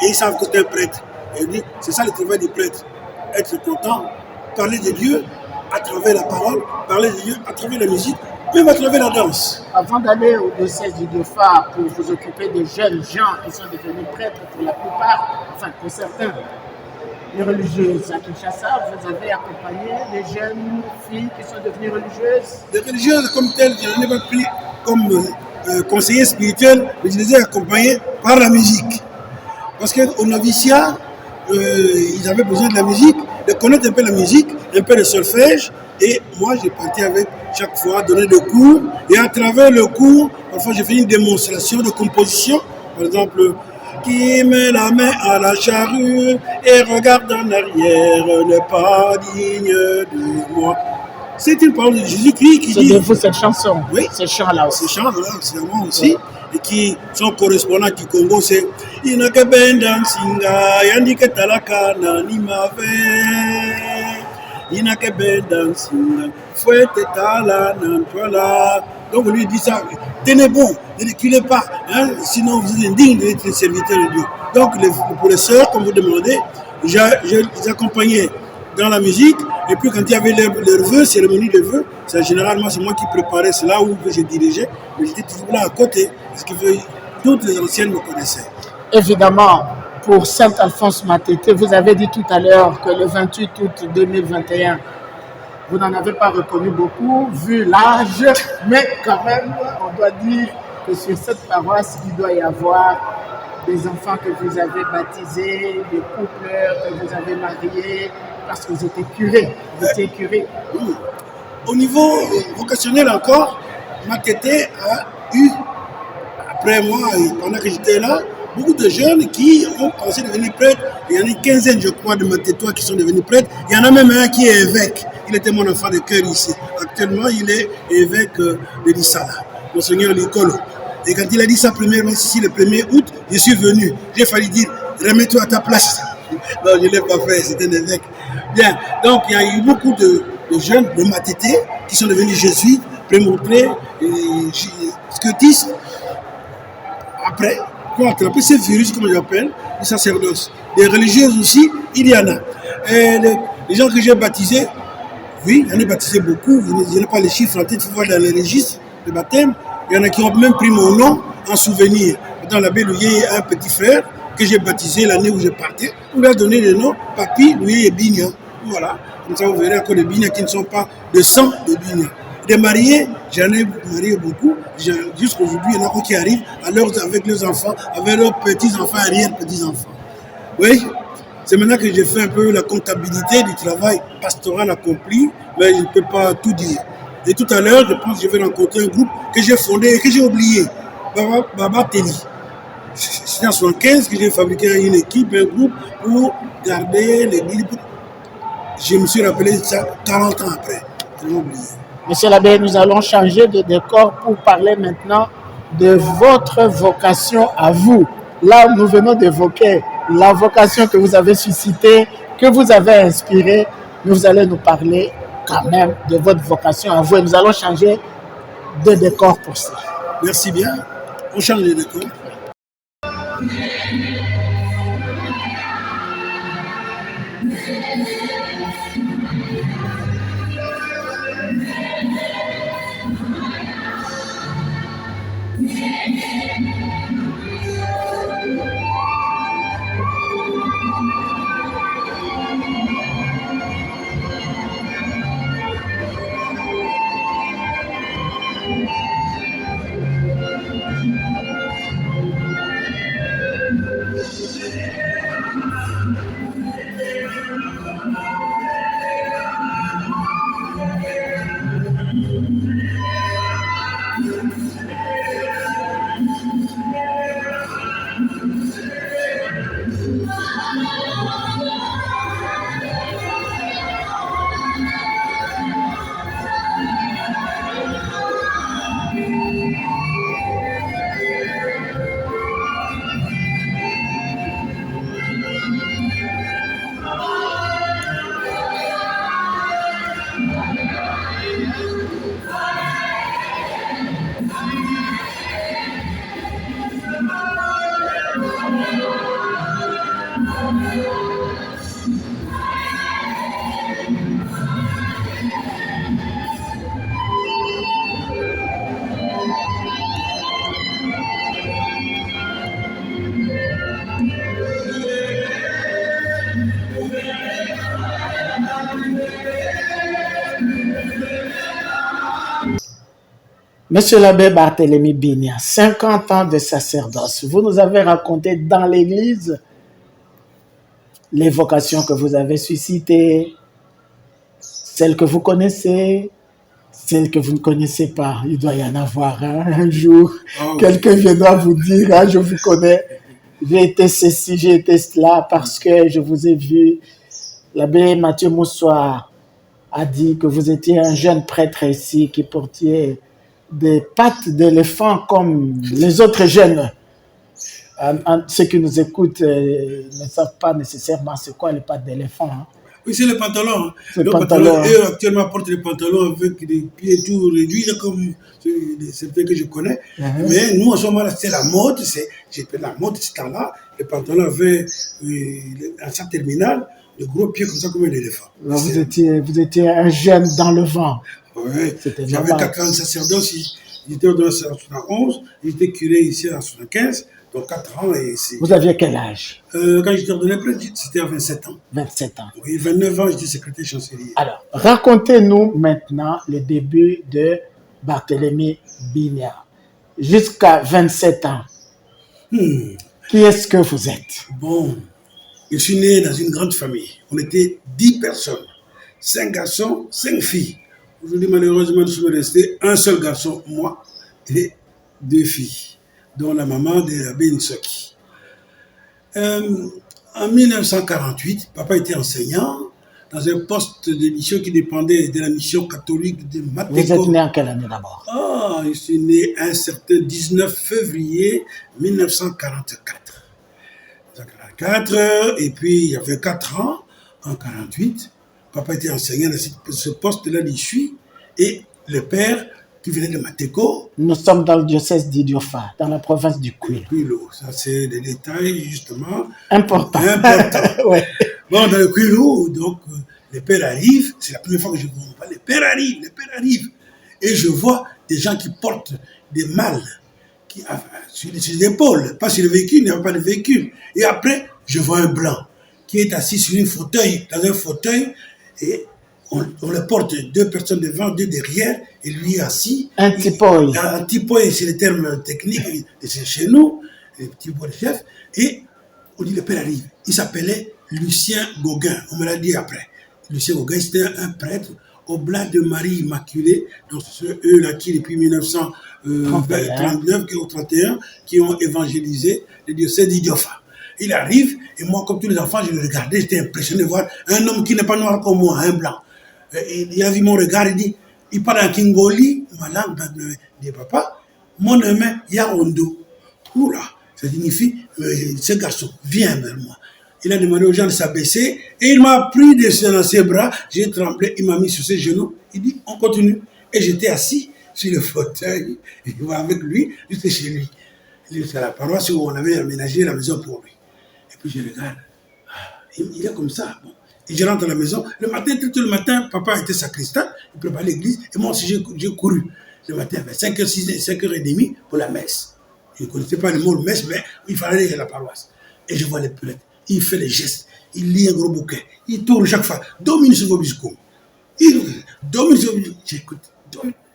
[SPEAKER 3] et ils savent que c'est un prêtre. Et dit, c'est ça le travail du prêtre, être content, parler de Dieu à travers la parole, parler de Dieu à travers la musique, même à travers la danse.
[SPEAKER 2] Avant d'aller au diocèse du Diofa pour vous occuper des jeunes gens qui sont devenus prêtres pour la plupart, enfin pour certains, les religieuses à Kinshasa, vous avez accompagné des jeunes filles qui sont devenues religieuses?
[SPEAKER 3] Les religieuses comme telles, je n'en ai pas pris comme conseiller spirituel, mais je les ai accompagnés par la musique. Parce qu'au noviciat, ils avaient besoin de la musique, de connaître un peu la musique, un peu le solfège, et moi j'ai parti avec chaque fois donner des cours, et à travers le cours, parfois j'ai fait une démonstration de composition, par exemple, qui met la main à la charrue et regarde en arrière, n'est pas digne de moi. C'est une parole de Jésus-Christ qui dit...
[SPEAKER 2] C'est de vous cette chanson,
[SPEAKER 3] oui,
[SPEAKER 2] ce chant-là aussi.
[SPEAKER 3] Ce chant-là, c'est à moi aussi. Et qui, son correspondant du Congo, c'est Inaka Bendansinga, Yandike Talakana, Nimave. Inaka Bendansinga, Fouette Tala, Nantola. Donc on lui dit ça, tenez bon, ne reculez pas, hein, sinon vous êtes indigne d'être serviteur de Dieu. Donc pour les sœurs, comme vous demandez, je les accompagnais dans la musique, et puis quand il y avait leurs vœux, cérémonie de vœux, généralement c'est moi qui préparais cela ou que je dirigeais, mais j'étais toujours là à côté, parce que toutes les anciennes me connaissaient.
[SPEAKER 2] Évidemment, pour Saint-Alphonse Matete, vous avez dit tout à l'heure que le 28 août 2021, vous n'en avez pas reconnu beaucoup, vu l'âge, mais quand même, on doit dire que sur cette paroisse, il doit y avoir des enfants que vous avez baptisés, des couples que vous avez mariés, parce que vous étiez curé. Vous étiez curé.
[SPEAKER 3] Oui. Au niveau vocationnel encore, Matete a eu, après moi, et pendant que j'étais là, beaucoup de jeunes qui ont pensé devenir prêtres. Il y en a une quinzaine, je crois, de Matétois qui sont devenus prêtres. Il y en a même un qui est évêque. Il était mon enfant de cœur ici. Actuellement, il est évêque de Lissala, Monseigneur Nicolo. Et quand il a dit ça premièrement ici, le 1er août, je suis venu. J'ai failli dire, remets-toi à ta place. Non, je ne l'ai pas fait, c'était un évêque. Bien, donc il y a eu beaucoup de jeunes de Matété qui sont devenus jésuites, prémontrés, scotistes. Après, pour attraper ce virus, comme j'appelle, du sacerdoce. Les religieuses aussi, il y en a. Et les gens que j'ai baptisés, oui, j'en ai baptisé beaucoup. Je n'ai pas les chiffres en tête, il faut voir dans les registres de baptême. Il y en a qui ont même pris mon nom en souvenir. Dans l'abbé Louis, un petit frère que j'ai baptisé l'année où je partais. On lui a donné le nom Papi Louis et Bigna. Voilà. Comme ça, vous verrez encore des Bigna qui ne sont pas de sang de Bigna. Des mariés, j'en ai marié beaucoup. Jusqu'à aujourd'hui, il y en a qui arrivent avec leurs enfants, avec leurs petits-enfants, arrière-petits-enfants. Oui, c'est maintenant que j'ai fait un peu la comptabilité du travail pastoral accompli, mais je ne peux pas tout dire. Et tout à l'heure, je pense que je vais rencontrer un groupe que j'ai fondé et que j'ai oublié, Baba Teli. C'est en 1975 que j'ai fabriqué une équipe, un groupe pour garder l'église. Je me suis rappelé de ça 40 ans après. J'ai oublié.
[SPEAKER 2] Monsieur l'abbé, nous allons changer de décor pour parler maintenant de votre vocation à vous. Là, nous venons d'évoquer la vocation que vous avez suscitée, que vous avez inspirée. Mais vous allez nous parler quand même de votre vocation à vous. Et nous allons changer de décor pour ça.
[SPEAKER 3] Merci bien. On change de décor.
[SPEAKER 2] Monsieur l'abbé Barthélemy Bigna, 50 ans de sacerdoce. Vous nous avez raconté dans l'église les vocations que vous avez suscitées, celles que vous connaissez, celles que vous ne connaissez pas. Il doit y en avoir un jour. Quelqu'un viendra vous dire, ah, je vous connais, j'ai été ceci, j'ai été cela, parce que je vous ai vu. L'abbé Mathieu Moussoir a dit que vous étiez un jeune prêtre ici qui portait des pattes d'éléphant comme les autres jeunes. Ceux qui nous écoutent ne savent pas nécessairement c'est quoi les pattes d'éléphant. Hein.
[SPEAKER 3] Oui, c'est le pantalon.
[SPEAKER 2] C'est
[SPEAKER 3] Le
[SPEAKER 2] le pantalon.
[SPEAKER 3] eux actuellement portent des pantalons avec des pieds tout réduits, là, comme certains que je connais. Mais nous, en ce moment-là, c'est la mode. J'ai fait la mode ce temps-là. Les pantalons avaient un sac terminal, de gros pieds comme ça, comme un éléphant.
[SPEAKER 2] Vous étiez un jeune dans le vent.
[SPEAKER 3] Oui,
[SPEAKER 2] C'était
[SPEAKER 3] j'avais
[SPEAKER 2] normal.
[SPEAKER 3] 4 ans de sacerdoce. J'étais ordonné en 71, j'étais curé ici en 75, donc 4 ans.
[SPEAKER 2] Vous aviez quel âge?
[SPEAKER 3] Quand j'étais ordonné prêtre, c'était à 27 ans.
[SPEAKER 2] 27 ans.
[SPEAKER 3] Oui, 29 ans, j'étais secrétaire chancelier.
[SPEAKER 2] Alors, racontez-nous maintenant le début de Barthélemy Bignard. Jusqu'à 27 ans, qui est-ce que vous êtes?
[SPEAKER 3] Bon, je suis né dans une grande famille. On était 10 personnes, 5 garçons, 5 filles. Aujourd'hui, malheureusement, nous sommes restés un seul garçon, moi, et 2 filles, dont la maman de l'abbé Nsoki. En 1948, papa était enseignant dans un poste de mission qui dépendait de la mission catholique de Mateko.
[SPEAKER 2] Vous êtes né en quelle année d'abord?
[SPEAKER 3] Ah, je suis né un certain 19 février 1944. 1944, et puis il y avait 4 ans, en 48, papa était enseignant dans ce poste-là d'Issui, et le père qui venait de Mateko.
[SPEAKER 2] Nous sommes dans le diocèse d'Idiofa, dans la province du Kouilou.
[SPEAKER 3] Kouilou, ça c'est des détails justement
[SPEAKER 2] Important.
[SPEAKER 3] Ouais. Bon, dans le Kouilou, donc le père arrive, c'est la première fois que je vois, le père arrive, et je vois des gens qui portent des malles sur les épaules, pas sur le véhicule, il n'y avait pas de véhicule. Et après, je vois un blanc qui est assis sur dans un fauteuil, et on le porte 2 personnes devant, 2 derrière, et lui assis.
[SPEAKER 2] Un tipoï.
[SPEAKER 3] Un tipoï, c'est le terme technique, c'est chez nous, le tipoï de chef. Et on dit le père arrive. Il s'appelait Lucien Gauguin, on me l'a dit après. Lucien Gauguin, c'était un prêtre oblat de Marie Immaculée, donc c'est eux-là qui, depuis 1939 ou 31, qui ont évangélisé le diocèse d'Idiofa. Il arrive, et moi, comme tous les enfants, je le regardais, j'étais impressionné de voir un homme qui n'est pas noir comme moi, un blanc. Et il a vu mon regard, il dit, il parle en Kingoli, ma langue de papa, mon nom est Yaondo. Oula, ça signifie, ce garçon, viens vers moi. Il a demandé aux gens de s'abaisser, et il m'a pris dans ses bras, j'ai tremblé, il m'a mis sur ses genoux, il dit, on continue. Et j'étais assis sur le fauteuil, et je vois avec lui, jusqu'à chez lui. C'est la paroisse où on avait aménagé la maison pour lui. Et puis je regarde, il est comme ça. Bon. Et je rentre à la maison. Le matin, tout le matin, papa était sacristain, il préparait l'église, et moi aussi j'ai couru. Le matin, vers 5h, 6h, 5h30 pour la messe. Je ne connaissais pas le mot messe, mais il fallait aller à la paroisse. Et je vois les prêtres. Il fait les gestes, il lit un gros bouquin, il tourne chaque fois. Domine sur Vobisco. Domine sur Vobisco. J'écoute,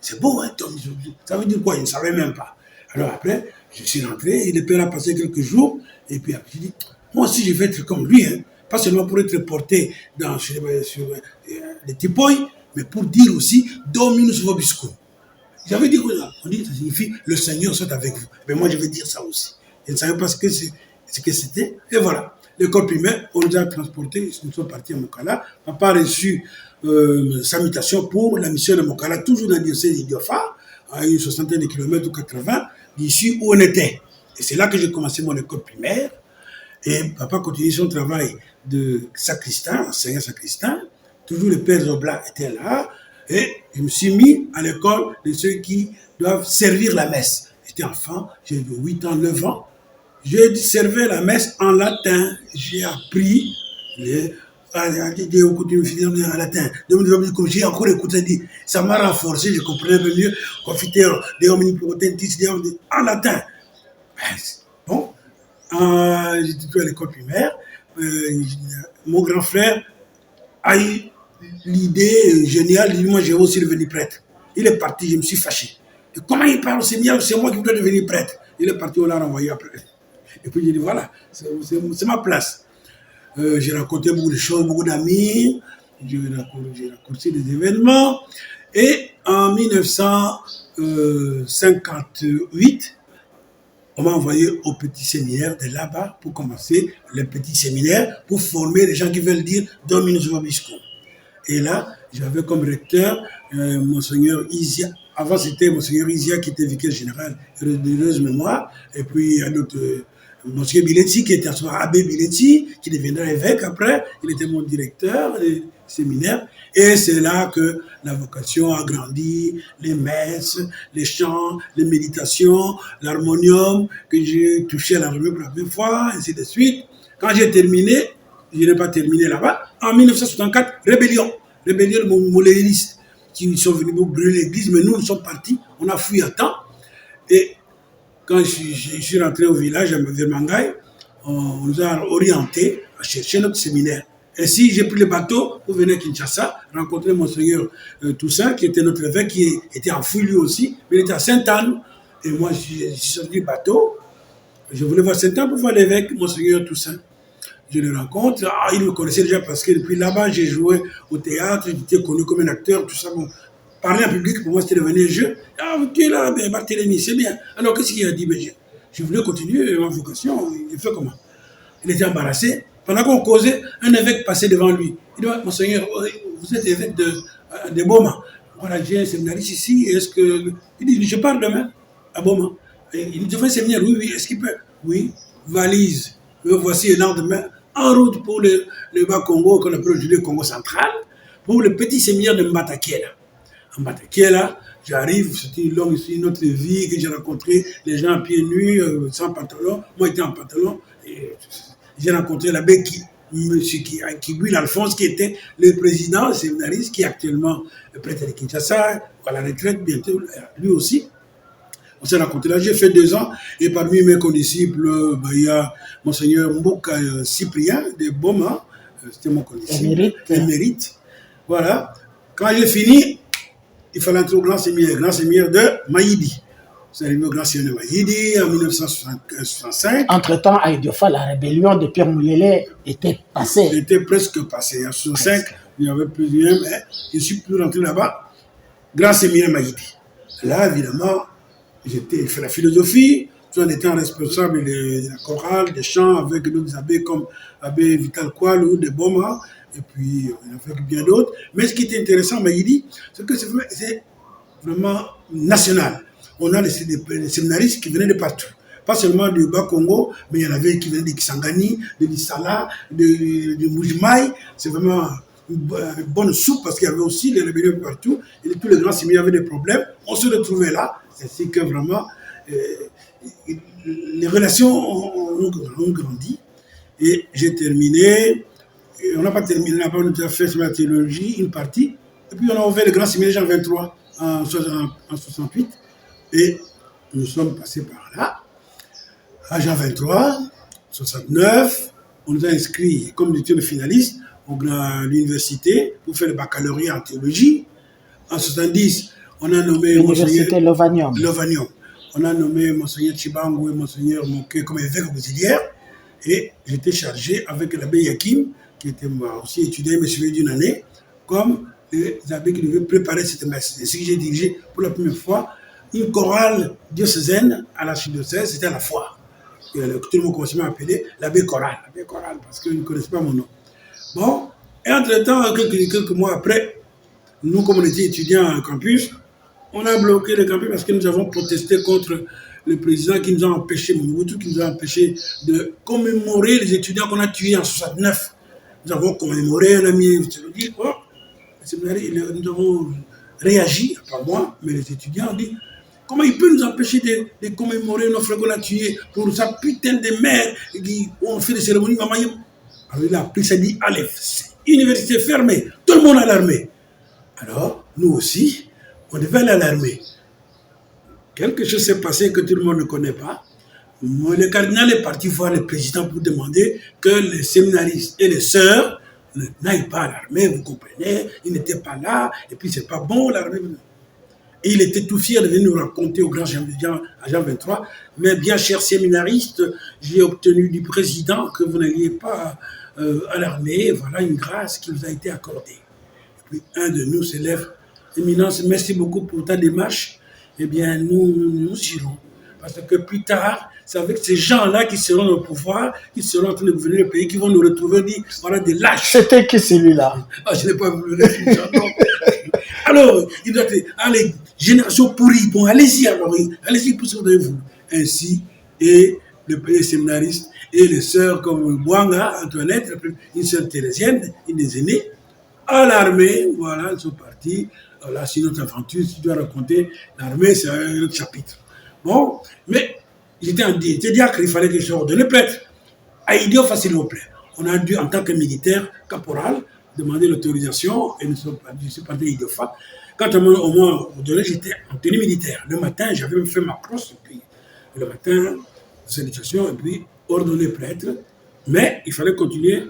[SPEAKER 3] c'est beau, hein, Domine sur Vobisco. Ça veut dire quoi? Je ne savais même pas. Alors après, je suis rentré, et le père a passé quelques jours, et puis après, j'ai dit, moi aussi je vais être comme lui, hein. Pas seulement pour être porté sur les tipoïs, mais pour dire aussi, Domine sur Vobisco. J'avais dit quoi? On dit, ça signifie, le Seigneur soit avec vous. Mais moi je vais dire ça aussi. Je ne savais pas ce que c'était, et voilà. L'école primaire, on nous a transportés, nous sommes partis à Mokala. Papa a reçu sa mutation pour la mission de Mokala, toujours dans le diocèse d'Idiofa, à une 60 de kilomètres ou 80 d'ici où on était. Et c'est là que j'ai commencé mon école primaire. Et papa continue son travail de sacristain, enseignant sacristain. Toujours le père Zobla était là. Et je me suis mis à l'école de ceux qui doivent servir la messe. J'étais enfant, j'ai eu 8 ans, 9 ans. Je servais la messe en latin. J'ai appris en latin. J'ai encore écouté, ça m'a renforcé, je comprenais mieux. Confiteor, de omnipotentis, en latin. Bon, j'étais à l'école primaire. Mon grand frère a eu l'idée géniale, il dit, moi je vais aussi devenir prêtre. Il est parti, je me suis fâché. Et comment il parle au Seigneur, c'est moi qui voudrais devenir prêtre. Il est parti, on l'a renvoyé après. Et puis j'ai dit, voilà, c'est ma place. J'ai rencontré beaucoup de choses, beaucoup d'amis, j'ai raccourci des événements. Et en 1958, on m'a envoyé au petit séminaire de là-bas pour commencer le petit séminaire pour former les gens qui veulent dire Dominus Vobiscum. Et là, j'avais comme recteur Monseigneur Isia. Avant, c'était Monseigneur Isia qui était vicaire général, heureuse mémoire. Et puis, il y a d'autres Monsieur Biletti, qui était à ce moment Abbé Biletti, qui deviendra évêque après, il était mon directeur du séminaire. Et c'est là que la vocation a grandi, les messes, les chants, les méditations, l'harmonium, que j'ai touché à l'armée pour la première fois, ainsi de suite. Quand j'ai terminé, je n'ai pas terminé là-bas, en 1964, rébellion moléniste, qui sont venus pour brûler l'église, mais nous sommes partis, on a fui à temps. Et quand je suis rentré au village, à Vermangaï, on nous a orientés à chercher notre séminaire. Ainsi, j'ai pris le bateau pour venir à Kinshasa, rencontrer Monseigneur Toussaint, qui était notre évêque, qui était enfoui lui aussi, mais il était à Sainte-Anne. Et moi, je suis sorti du bateau. Je voulais voir Sainte-Anne pour voir l'évêque, Monseigneur Toussaint. Je le rencontre. Il me connaissait déjà parce que depuis là-bas, j'ai joué au théâtre, j'étais connu comme un acteur, tout ça. Bon. Parler en public, pour moi, c'était devenu un jeu. Tu es là, ben, Barthélemy, c'est bien. Alors, qu'est-ce qu'il a dit? Je voulais continuer ma vocation. Il fait comment? Il était embarrassé. Pendant qu'on causait, un évêque passait devant lui. Il dit, Monseigneur, vous êtes évêque de Boma. Voilà, j'ai un séminariste ici. Est-ce que... Il dit, je pars demain à Boma. Et il dit, je fais un séminaire. Oui, est-ce qu'il peut? Oui, valise. Me voici le lendemain en route pour le Bas-Congo, qu'on appelle aujourd'hui le Congo central, pour le petit séminaire de Mbatakiela. En Mbatakiela, j'arrive, c'était une autre vie que j'ai rencontré, les gens à pieds nus, sans pantalon. Moi, j'étais en pantalon. Et j'ai rencontré l'abbé Kibouil Alphonse, qui était le président séminariste, qui est actuellement prêtre de Kinshasa, à la retraite bientôt, lui aussi. On s'est rencontrés là, j'ai fait 2 ans, et parmi mes condisciples, il y a Monseigneur Mbouka Cyprien de Boma, c'était mon condisciple, émérite. Voilà. Quand j'ai fini, il fallait entrer au grand séminaire de Maïdi. C'est arrivé au grand séminaire de Maïdi en 1965.
[SPEAKER 2] Entre-temps, à Idiofa, la rébellion de Pierre Moulélé était passée.
[SPEAKER 3] Elle était presque passée. En 1965, il y avait plusieurs, mais je ne suis plus rentré là-bas. Grand séminaire de Maïdi. Là, évidemment, j'ai fait la philosophie, tout en étant responsable de la chorale, des chants avec d'autres abbés comme l'abbé Vital Koualou de Boma, et puis avec bien d'autres. Mais ce qui était intéressant à Maïdi, c'est que c'est vraiment national. On a des séminaristes qui venaient de partout. Pas seulement du Bas-Congo, mais il y en avait qui venaient de Kisangani, de Lissala, de Moujimaï. C'est vraiment une bonne soupe parce qu'il y avait aussi les rébellions partout. Et tous les grands séminaires avaient des problèmes. On se retrouvait là. C'est ainsi que vraiment les relations ont grandi. Et j'ai terminé. Et on n'a pas terminé, on a déjà fait sur la théologie une partie. Et puis on a ouvert le grand séminaire Jean 23 en 68. Et nous sommes passés par là. À Jean 23, 69, on nous a inscrits comme étudiants finalistes à l'université pour faire le baccalauréat en théologie. En 70, on a nommé
[SPEAKER 2] l'université Lovanium.
[SPEAKER 3] On a nommé Monseigneur Chibango et Monseigneur Moké comme évêque auxiliaire. Et j'étais chargé avec l'abbé Yakim, qui était aussi étudiant, mais suivi d'une année, comme les abbés qui devaient préparer cette messe. C'est ce que j'ai dirigé pour la première fois une chorale diocésaine à l'archidiocèse, c'était à la foire. Et tout le monde commençait à m'appeler l'abbé chorale, parce qu'ils ne connaissaient pas mon nom. Bon, et entre-temps, quelques mois après, nous, comme on était étudiants au campus, on a bloqué le campus parce que nous avons protesté contre le président qui nous a empêché, Mobutu, qui nous a empêché de commémorer les étudiants qu'on a tués en 69. Nous avons commémoré, on a mis, nous avons réagi, pas moi, mais les étudiants ont dit, comment il peut nous empêcher de commémorer nos frères qu'on a tués pour sa putain de mère qui ont fait des cérémonies, maman. Alors il a pris, ça dit, allez, université fermée, tout le monde à l'armée. Alors, nous aussi, on devait aller à l'armée. Quelque chose s'est passé que tout le monde ne connaît pas. Le cardinal est parti voir le président pour demander que les séminaristes et les sœurs n'aillent pas à l'armée, vous comprenez, ils n'étaient pas là, et puis c'est pas bon l'armée. Et il était tout fier de venir nous raconter au grand Jean 23, mais bien cher séminariste, j'ai obtenu du président que vous n'alliez pas à l'armée, voilà une grâce qui vous a été accordée. Et puis un de nous s'élève, Éminence, merci beaucoup pour ta démarche, eh bien nous irons, parce que plus tard, c'est avec ces gens-là qui seront au pouvoir, qui seront en train de gouverner le pays, qui vont nous retrouver, dire, voilà des lâches.
[SPEAKER 2] C'était qui celui-là?
[SPEAKER 3] Ah, je n'ai pas voulu le dire. Alors, il doit être, allez, génération pourrie, bon, allez-y alors, allez-y, poussez-vous. Ainsi est les séminaristes, et les sœurs comme Bouanga, Antoinette, une sœur thérésienne, une des aînées, à l'armée, voilà, ils sont partis. Là, c'est notre aventure, si tu dois raconter, l'armée, c'est un autre chapitre. Bon, mais j'étais diacre, il fallait que je sois ordonné prêtre. À Idio, facilement prêtre. On a dû, en tant que militaire, caporal, demander l'autorisation, et je suis parti à Idiofa. Quand on m'a ordonné, j'étais en tenue militaire. Le matin, j'avais même fait ma crosse, et puis le matin, salutation, et puis ordonné prêtre. Mais il fallait continuer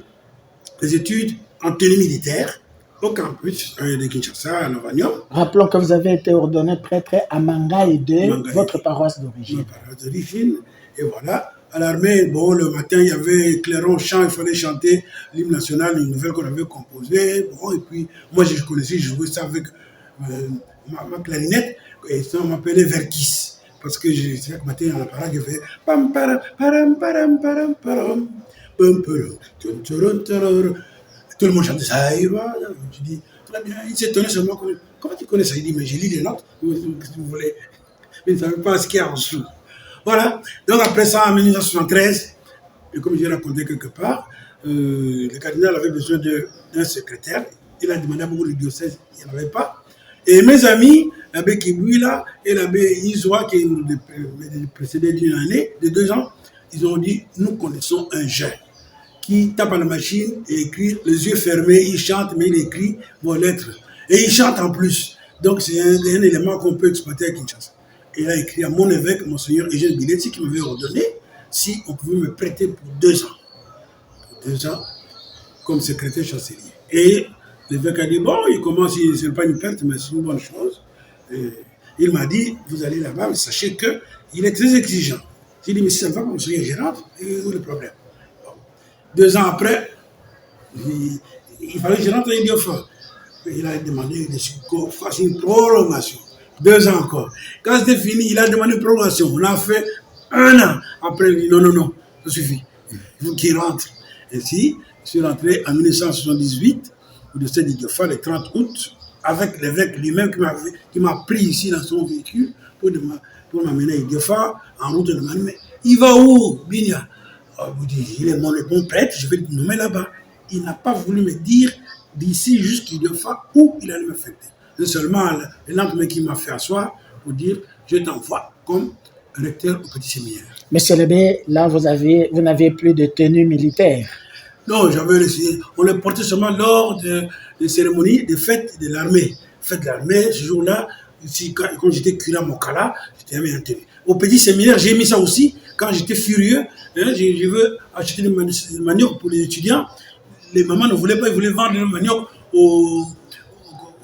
[SPEAKER 3] les études en tenue militaire au campus de Kinshasa, à Novanium.
[SPEAKER 2] Rappelons que vous avez été ordonné prêtre à Mangaï de votre paroisse d'origine.
[SPEAKER 3] Ma paroisse d'origine, et voilà. À l'armée, bon, le matin, il y avait clairon chant, il fallait chanter l'hymne national, une nouvelle qu'on avait composée. Bon, et puis, moi, je connaissais, je jouais ça avec ma clarinette, et ça, on m'appelait Verkis. Parce que chaque matin, dans la parade, je faisais pam param param param param param pam param. Tout le monde chantait ça. Et voilà, je dis, très bien, il s'est étonné sur moi. Comment tu connais ça? Il dit, mais j'ai lu les notes, qu'est-ce que vous voulez? Mais il ne savait pas ce qu'il y a en dessous. Voilà, donc après ça, en 1973, et comme j'ai raconté quelque part, le cardinal avait besoin d'un secrétaire. Il a demandé à beaucoup de diocèses, il n'y en avait pas. Et mes amis, l'abbé Kibouila et l'abbé Isoa, qui nous précédaient d'une année, de 2 ans, ils ont dit, nous connaissons un jeune qui tape à la machine et écrit, les yeux fermés, il chante, mais il écrit vos lettres. Et il chante en plus. Donc c'est un élément qu'on peut exploiter à Kinshasa. Et il a écrit à mon évêque, Monseigneur Eugène Biletti, qui m'avait ordonné si on pouvait me prêter pour 2 ans. Pour 2 ans, comme secrétaire chancelier. Et l'évêque a dit, bon, il commence, ce n'est pas une perte, mais c'est une bonne chose. Et il m'a dit, vous allez là-bas, mais sachez qu'il est très exigeant. J'ai dit, mais si ça ne va pas, Monseigneur Gérard, où est le problème? Bon. 2 ans après, il fallait que je rentre à Idiofa. Il a demandé qu'on fasse une prolongation. 2 ans encore. Quand c'était fini, il a demandé une prolongation. On a fait 1 an. Après, il dit non, ça suffit. Il faut qu'il rentre. Ainsi, je suis rentré en 1978, au diocèse d'Idiofa, le 30 août, avec l'évêque lui-même qui m'a pris ici dans son véhicule pour m'amener à Idiofa, en route de Manu. Mais il va où, Binia? Il est mon bon prêtre, je vais le nommer là-bas. Il n'a pas voulu me dire d'ici jusqu'à Idiofa où il allait me fêter. C'est seulement le lendemain qui m'a fait asseoir pour dire je t'envoie comme recteur au petit séminaire.
[SPEAKER 2] Monsieur l'abbé, là vous n'avez plus de tenue militaire.
[SPEAKER 3] Non, on le portait seulement lors des cérémonies, des fêtes de l'armée. Fête de l'armée, ce jour-là, quand j'étais curé à Mokala, j'étais mis en tenue. Au petit séminaire, j'ai mis ça aussi. Quand j'étais furieux, je veux acheter des manioc pour les étudiants. Les mamans ne voulaient pas, ils voulaient vendre le manioc aux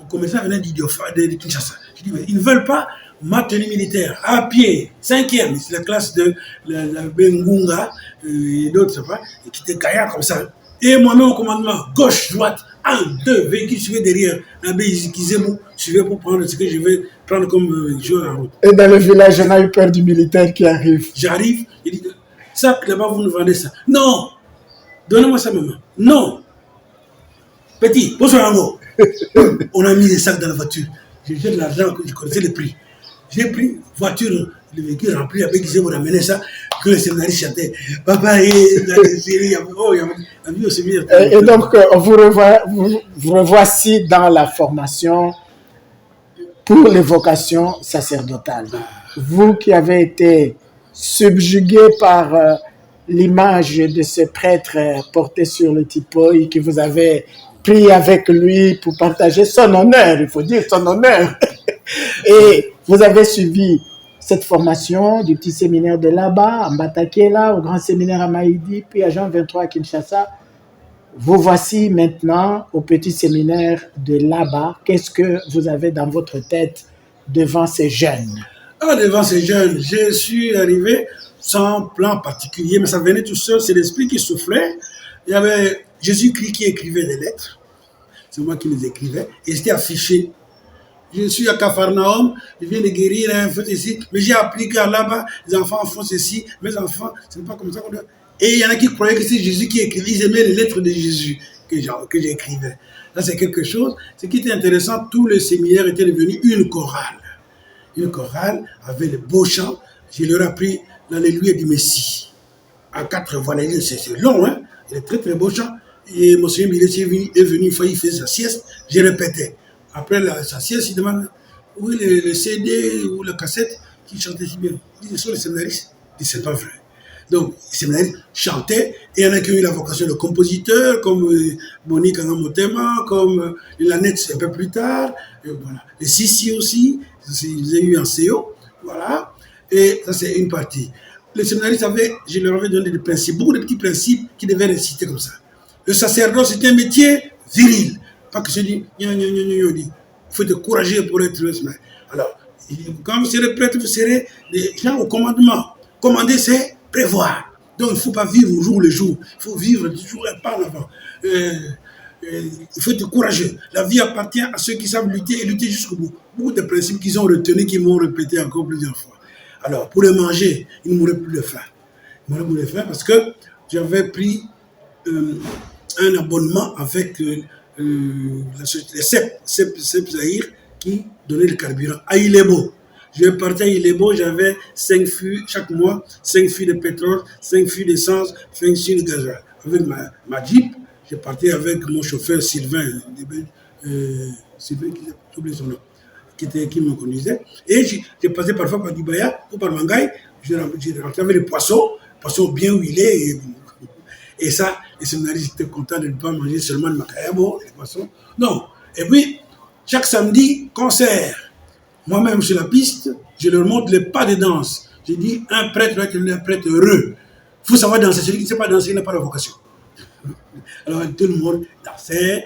[SPEAKER 3] commerçants venant de Kinshasa. Je dis, mais ils ne veulent pas ma tenue militaire, à pied, 5e, c'est la classe de la Bengunga et d'autres, et qui étaient gaillards comme ça. Et moi-même au commandement, gauche, droite, 1, 2, véhicule suivait derrière, l'abbé Izikizemu suivait pour prendre ce que je vais prendre comme joueur en route.
[SPEAKER 2] Et dans le village, on a eu peur du militaire qui arrive.
[SPEAKER 3] J'arrive, il dit, ça, là-bas, vous nous vendez ça. Non, donnez-moi ça, maman. Non. Petit, bonsoir, Ango. On a mis les sacs dans la voiture. J'ai jeté de l'argent, je connaissais le prix. J'ai pris voiture, le véhicule rempli, avec qui vous ramener ça, que le séminariste chantait. Papa, il y a vu au séminaire.
[SPEAKER 2] Et donc, vous revoici dans la formation pour les vocations sacerdotales. Vous qui avez été subjugué par l'image de ce prêtre porté sur le tipoï, que vous avez pris avec lui pour partager son honneur, il faut dire son honneur. Et vous avez suivi cette formation du petit séminaire de là-bas, à Mbatakela, au grand séminaire à Maïdi, puis à Jean 23 à Kinshasa. Vous voici maintenant au petit séminaire de là-bas. Qu'est-ce que vous avez dans votre tête devant ces jeunes?
[SPEAKER 3] Devant ces jeunes, je suis arrivé sans plan particulier, mais ça venait tout seul, c'est l'esprit qui soufflait. Il y avait Jésus-Christ qui écrivait des lettres. C'est moi qui les écrivais. Et c'était affiché. Je suis à Capharnaüm, je viens de guérir un feu ici, mais j'ai appris qu'à là-bas, les enfants font ceci, mes enfants, ce n'est pas comme ça qu'on doit. Et il y en a qui croyaient que c'est Jésus qui écrivait, ils aimaient les lettres de Jésus que j'écrivais. Ça, c'est quelque chose. Ce qui était intéressant, tout le séminaire était devenu une chorale. Une chorale avec les beaux chants. Je leur ai appris l'Alléluia du Messie. à 4 voix. C'est long, hein. Il est très très beau chant. Et Monseigneur Millet est venu une fois, il faisait sa sieste, j'ai répété. Après sa sieste, il demande où est le CD ou la cassette qui chantait si bien. Il dit, ce sont les scénaristes. Il dit, c'est pas vrai. Donc, les scénaristes chantaient, et il y en a qui ont eu la vocation de compositeur, comme Monique Angamotema, comme Lanette un peu plus tard, voilà. Les Sissi aussi, ils ont eu un CO, voilà. Et ça, c'est une partie. Les scénaristes je leur avais donné des principes, beaucoup de petits principes qui devaient réciter comme ça. Le sacerdoce, c'est un métier viril. Pas que je dis, il faut être courageux pour être scénariste. Alors, quand vous serez prêtre, vous serez des gens au commandement. Commander, c'est prévoir. Donc, il ne faut pas vivre au jour le jour. Il faut vivre toujours un pas en avant. Il faut être courageux. La vie appartient à ceux qui savent lutter et lutter jusqu'au bout. Beaucoup de principes qu'ils ont retenus, qu'ils m'ont répété encore plusieurs fois. Alors, pour le manger, il ne mourrait plus de faim. Il ne mourrait plus de faim parce que j'avais pris un abonnement avec la société CEP Zahir qui donnait le carburant à Ilebo. Je partais à Ilebo, j'avais 5 fûts chaque mois, 5 fûts de pétrole, 5 fûts d'essence, 5 fûts de gasoil. Avec ma Jeep, je partais avec mon chauffeur Sylvain, Sylvain, j'ai oublié son nom, qui me conduisait. Et je passais parfois par Dibaya ou par Mangaï, je rentrais avec les poissons bien huilés. Et ça, les scénaristes étaient contents de ne pas manger seulement le macayabo, les poissons. Non. Et puis, chaque samedi, concert. Moi-même, sur la piste, je leur montre les pas de danse. Je dis, un prêtre doit être un prêtre heureux. Il faut savoir danser. Celui qui ne sait pas danser, il n'a pas la vocation. Alors, tout le monde dansait,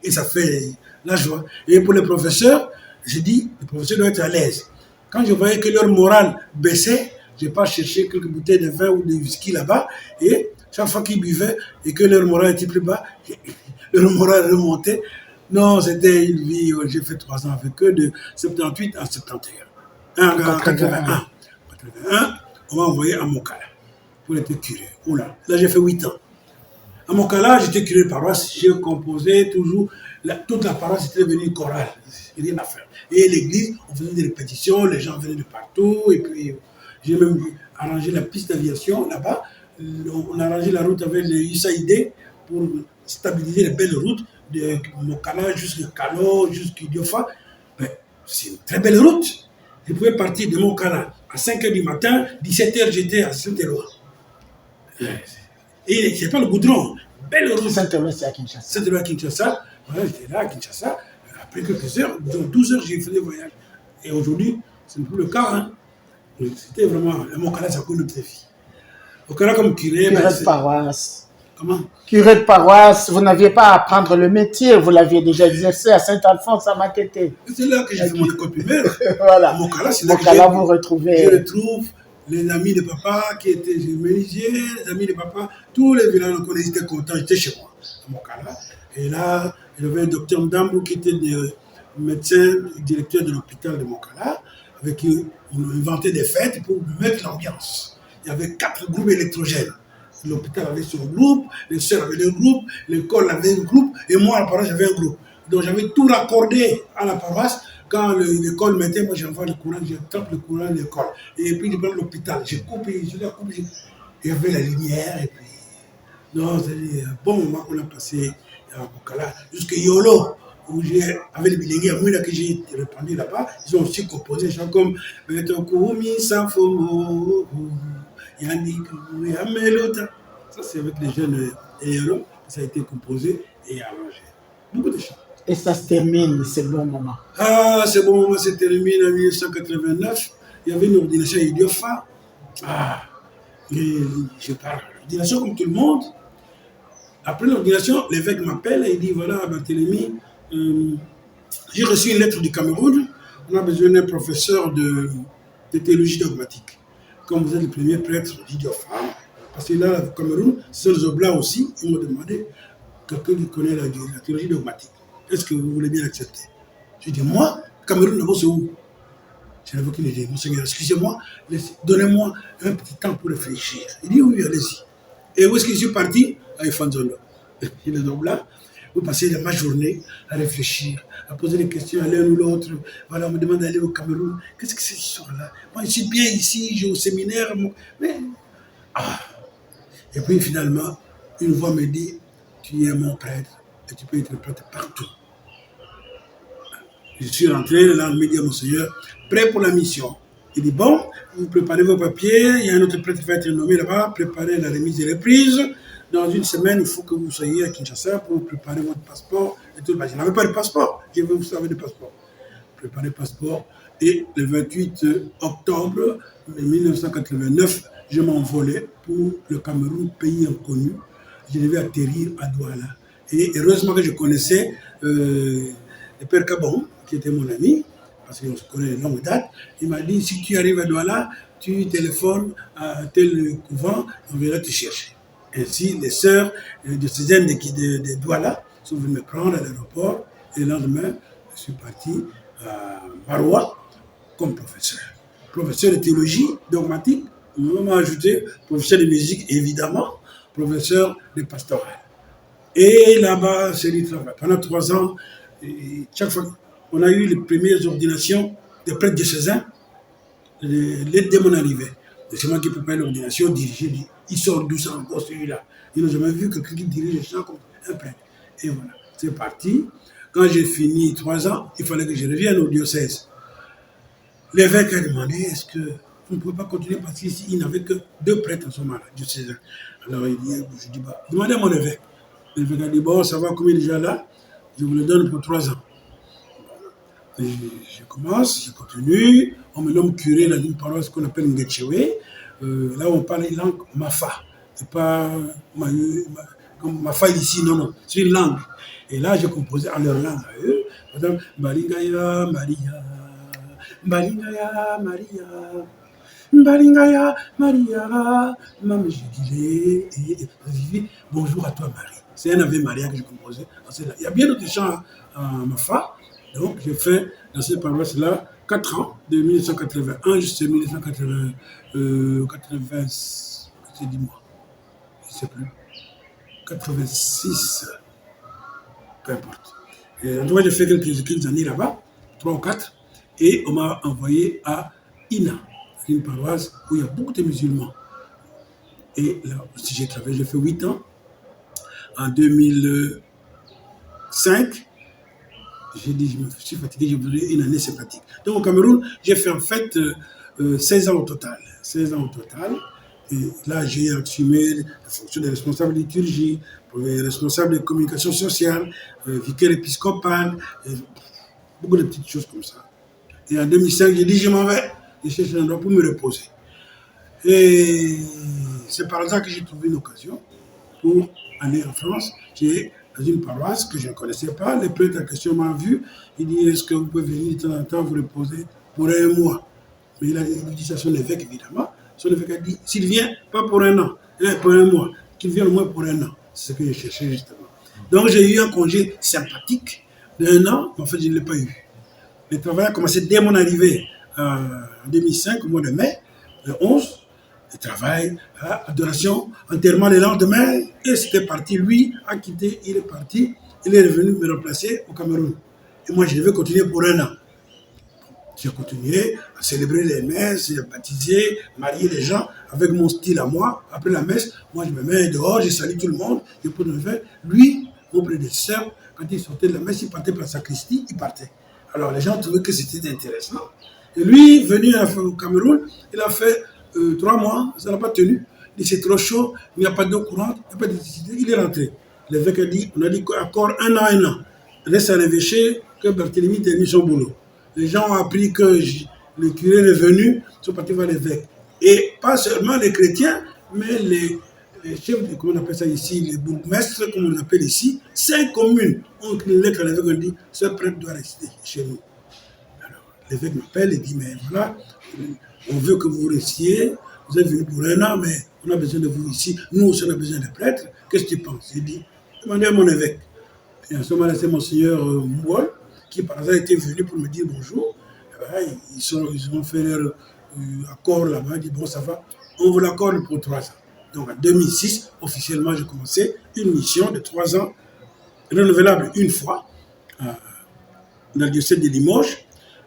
[SPEAKER 3] et ça fait la joie. Et pour les professeurs, je dis, les professeurs doivent être à l'aise. Quand je voyais que leur morale baissait, je n'ai pas cherché quelques bouteilles de vin ou de whisky là-bas, et chaque fois qu'ils buvaient et que leur morale était plus bas, leur morale remontait. Non, c'était une vie, j'ai fait 3 ans avec eux, de 78 à 71. En 81, on m'a envoyé à Mokala pour être curé. Oula, là j'ai fait 8 ans. À Mokala, j'étais curé de paroisse, j'ai composé toujours, toute la paroisse était devenue chorale, rien à faire. Et l'église, on faisait des répétitions, les gens venaient de partout, et puis j'ai même arrangé la piste d'aviation là-bas. On a arrangé la route avec le USAID pour stabiliser les belles routes de Mokala jusqu'à Kalo, jusqu'à Diofa. C'est une très belle route. Je pouvais partir de Mokala à 5h du matin, 17h j'étais à Saint-Éloi. Et c'est pas le goudron, belle route.
[SPEAKER 2] Saint-Éloi, c'est à Kinshasa.
[SPEAKER 3] Saint-Éloi à Kinshasa. Voilà, j'étais là à Kinshasa. Après quelques heures, dans 12 heures, j'ai fait le voyage. Et aujourd'hui, ce n'est plus le cas. Hein. C'était vraiment, Mokala, ça coule notre vie. Mokala comme curé.
[SPEAKER 2] Curé de paroisse.
[SPEAKER 3] Comment?
[SPEAKER 2] Curé de paroisse, vous n'aviez pas à apprendre le métier, vous l'aviez déjà exercé à Saint-Alphonse à Makété.
[SPEAKER 3] C'est là que j'ai fait mon école primaire.
[SPEAKER 2] Voilà.
[SPEAKER 3] Mokala, c'est là
[SPEAKER 2] Mokala,
[SPEAKER 3] que
[SPEAKER 2] vous retrouvez.
[SPEAKER 3] je retrouve les amis de papa qui étaient menuisiers, les amis de papa, tous les villages qu'on étaient contents, j'étais chez moi, à Mokala. Et là, il y avait un docteur Ndambou qui était médecin, directeur de l'hôpital de Mokala, avec qui on inventait des fêtes pour mettre l'ambiance. Il y avait 4 groupes électrogènes. L'hôpital avait son groupe, les sœurs avaient leur groupe, l'école avait un groupe, et moi, à la paroisse, j'avais un groupe. Donc, j'avais tout raccordé à la paroisse. Quand l'école mettait, moi, j'envoie le courant, je tape le courant de l'école. Et puis, je prends l'hôpital, je coupe, il y avait la lumière, et puis... Non, c'est un bon moment qu'on a passé à Mokala, jusqu'à Yolo, où avec les bilingues à Mouina que j'ai répandu là-bas, ils ont aussi composé des chants comme Betokumi Sanfomo, Yannick Yamelota. Ça, c'est avec les jeunes héros, ça a été composé et arrangé. Beaucoup de chants.
[SPEAKER 2] Et ça se termine, c'est bon moment.
[SPEAKER 3] Ah, ce bon moment se termine en 1989. Il y avait une ordination à Idiofa. Ah, et je parle l'ordination comme tout le monde. Après l'ordination, l'évêque m'appelle et il dit, voilà, Barthélemy, j'ai reçu une lettre du Cameroun, on a besoin d'un professeur de théologie dogmatique. Comme vous êtes le premier prêtre d'Idiofa, parce que là, au Cameroun, c'est les Oblats aussi, ils m'ont demandé, quelqu'un qui connaît la théologie dogmatique, est-ce que vous voulez bien accepter? J'ai dit, moi, Cameroun, d'abord, c'est où? Je n'avais aucune idée. Monseigneur, excusez-moi, donnez-moi un petit temps pour réfléchir. Il dit, oui, allez-y. Et où est-ce que je suis parti? À Ifanzondo. Il est donc là. Vous passez ma journée à réfléchir, à poser des questions à l'un ou l'autre. Voilà, on me demande d'aller au Cameroun. Qu'est-ce que c'est cette histoire-là? Moi, je suis bien ici, j'ai au séminaire. Mais, Et puis finalement, une voix me dit, tu es mon prêtre et tu peux être prêtre partout. Je suis rentré, le lendemain, dit à mon Seigneur, prêt pour la mission. Il dit, bon, vous préparez vos papiers, il y a un autre prêtre qui va être nommé là-bas, préparez la remise des reprises. Dans une semaine, il faut que vous soyez à Kinshasa pour préparer votre passeport. Et tout. Je n'avais pas de passeport, je veux vous savez de passeport. Préparer le passeport. Et le 28 octobre 1989, je m'envolais pour le Cameroun, pays inconnu. Je devais atterrir à Douala. Et heureusement que je connaissais le père Cabon, qui était mon ami, parce qu'on se connaît de longue date. Il m'a dit, si tu arrives à Douala, tu téléphones à tel couvent, on viendra te chercher. Ainsi, les sœurs de Cézanne de Douala sont venues me prendre à l'aéroport. Et le lendemain, je suis parti à Maroua comme professeur. Professeur de théologie dogmatique, on m'a ajouté professeur de musique, évidemment, professeur de pastoral. Et là-bas, c'est du travail. Pendant 3 ans, chaque fois qu'on a eu les premières ordinations des prêtres diocésains, dès mon arrivée, c'est moi qui prépare l'ordination, diriger, il sort d'où ça encore celui-là. Ils n'ont jamais vu quelqu'un qui dirige les gens comme un prêtre. Et voilà, c'est parti. Quand j'ai fini 3 ans, il fallait que je revienne au diocèse. L'évêque a demandé, est-ce qu'on ne pouvait pas continuer parce qu'il n'avait que 2 prêtres en ce moment-là, diocésains. Alors il dit, je dis, bah, demandez à mon évêque. L'évêque a dit, bon, ça va, combien déjà là? Je vous le donne pour 3 ans. Et je commence, je continue. On me nomme curé dans une paroisse qu'on appelle Ngetchewe. Là, on parle une langue Mafa. C'est pas comme Mafa ici, non, non. C'est une langue. Et là, j'ai composé en leur langue à eux. Par exemple, Balingaya Maria, Balingaya Maria, Balingaya Maria, Maman Jégilé, et bonjour à toi Marie. C'est un Ave Maria que j'ai composé. Il y a bien d'autres chants en Mafa. Donc, j'ai fait dans cette paroisse-là 4 ans, de 1981 jusqu'à 1980, c'est 10 mois, je ne sais plus, 86, peu importe. Et en tout cas, j'ai fait quelques années là-bas, 3 ou 4, et on m'a envoyé à Ina, une paroisse où il y a beaucoup de musulmans. Et là aussi, j'ai travaillé, j'ai fait 8 ans. En 2005, j'ai dit, je me suis fatigué, j'ai voulu une année sabbatique. Donc au Cameroun, j'ai fait en fait 16 ans au total. 16 ans au total. Et là, j'ai assumé la fonction de responsable de liturgie, responsable de communication sociale, vicaire épiscopal, beaucoup de petites choses comme ça. Et en 2005, j'ai dit, je m'en vais. Je cherche un endroit pour me reposer. Et c'est par hasard que j'ai trouvé une occasion pour aller en France. J'ai dans une paroisse que je ne connaissais pas. Le prêtre en question m'a vu. Il dit, est-ce que vous pouvez venir de temps en temps vous reposer pour 1 mois? Mais il a dit ça à son évêque, évidemment. Son évêque a dit, s'il vient, pas pour 1 an, pour 1 mois, qu'il vienne au moins pour 1 an. C'est ce que je cherchais justement. Donc j'ai eu un congé sympathique d'1 an, mais en fait je ne l'ai pas eu. Le travail a commencé dès mon arrivée en 2005, au mois de mai, le 11. Le travail, adoration, enterrement le lendemain, et c'était parti. Lui a quitté, il est parti, il est revenu me remplacer au Cameroun. Et moi, je devais continuer pour 1 an. J'ai continué à célébrer les messes, à baptiser, marier les gens avec mon style à moi. Après la messe, moi, je me mets dehors, je salue tout le monde, je pose le verre. Lui, mon prédécesseur, quand il sortait de la messe, il partait par la sacristie, il partait. Alors, les gens trouvaient que c'était intéressant. Et lui, venu au Cameroun, il a fait 3 mois, ça n'a pas tenu. Il dit c'est trop chaud, il n'y a pas d'eau courante, il n'y a pas d'électricité. Il est rentré. L'évêque a dit, on a dit encore 1 an, 1 an. Reste à l'évêché que Barthélemy termine son boulot. Les gens ont appris que le curé est venu, ils sont partis voir l'évêque. Et pas seulement les chrétiens, mais les chefs, comment on appelle ça ici, les bourgmestres, comme on les appelle ici, 5 communes ont écrit une lettre à l'évêque, on dit, ce prêtre doit rester chez nous. Alors, l'évêque m'appelle et dit, mais voilà, on veut que vous restiez, vous êtes venu pour 1 an, mais on a besoin de vous ici. Nous aussi, on a besoin de prêtres. Qu'est-ce que tu penses? J'ai dit, demandez à mon évêque. Et en ce moment-là, c'est Monseigneur Mouol, qui par hasard était venu pour me dire bonjour. Ben, ils ont fait leur accord là-bas. Ils dit, bon, ça va, on vous l'accorde pour 3 ans. Donc en 2006, officiellement, j'ai commencé une mission de 3 ans, renouvelable une fois, dans le diocèse de Limoges.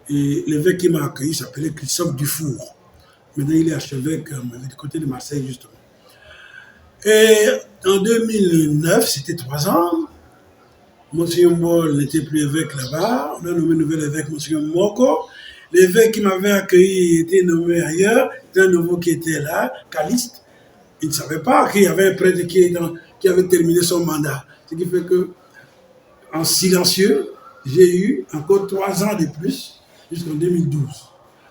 [SPEAKER 3] Et l'évêque qui m'a accueilli s'appelait Christophe Dufour. Maintenant, il est archevêque du côté de Marseille, justement. Et en 2009, c'était 3 ans, Monsieur Moll n'était plus évêque là-bas, on a nommé nouvel évêque Monsieur Moko. L'évêque qui m'avait accueilli était nommé ailleurs, c'était un nouveau qui était là, Caliste. Il ne savait pas qu'il y avait un prêtre qui avait terminé son mandat. Ce qui fait que, en silencieux, j'ai eu encore 3 ans de plus jusqu'en 2012.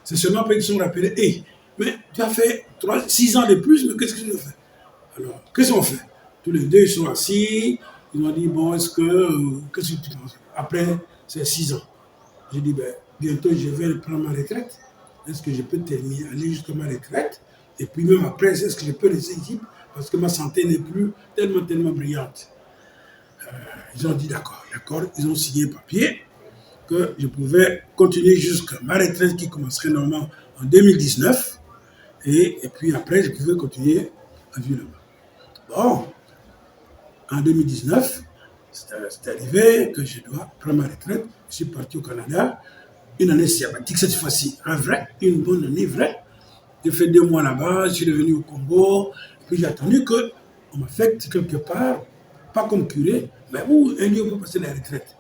[SPEAKER 3] C'est seulement après qu'ils se sont rappelés, hey, mais tu as fait 6 ans de plus, mais qu'est-ce que tu as fait? Alors, qu'est-ce qu'on fait? Tous les deux, ils sont assis, ils m'ont dit, bon, qu'est-ce que tu penses? Après, c'est 6 ans. J'ai dit, ben, bientôt, je vais prendre ma retraite. Est-ce que je peux terminer, aller jusqu'à ma retraite? Et puis même après, est-ce que je peux rester ici? Parce que ma santé n'est plus tellement brillante. Ils ont dit d'accord. Ils ont signé un papier que je pouvais continuer jusqu'à ma retraite qui commencerait normalement en 2019. Et puis après, je pouvais continuer à vivre là-bas. Bon, en 2019, c'est arrivé que je dois prendre ma retraite. Je suis parti au Canada. Une année sabbatique cette fois-ci, une bonne année vraie. J'ai fait 2 mois là-bas, je suis revenu au Congo. Puis j'ai attendu qu'on m'affecte quelque part, pas comme curé, mais où un lieu pour passer la retraite.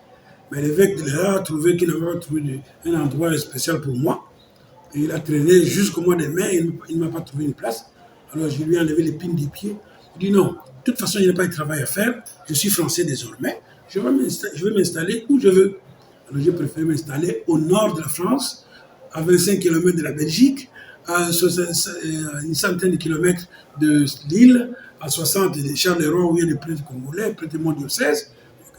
[SPEAKER 3] Mais l'évêque de là a trouvé qu'il n'avait pas trouvé un endroit spécial pour moi. Et il a traîné jusqu'au mois de mai, il ne m'a pas trouvé une place. Alors je lui ai enlevé l'épine des pieds. Il dit non, de toute façon, il n'y a pas de travail à faire. Je suis français désormais. Je vais m'installer où je veux. Alors j'ai préféré m'installer au nord de la France, à 25 km de la Belgique, à une centaine de kilomètres de Lille, à 60 de Charleroi où il y a des prêtres congolais, prêtres de mon diocèse,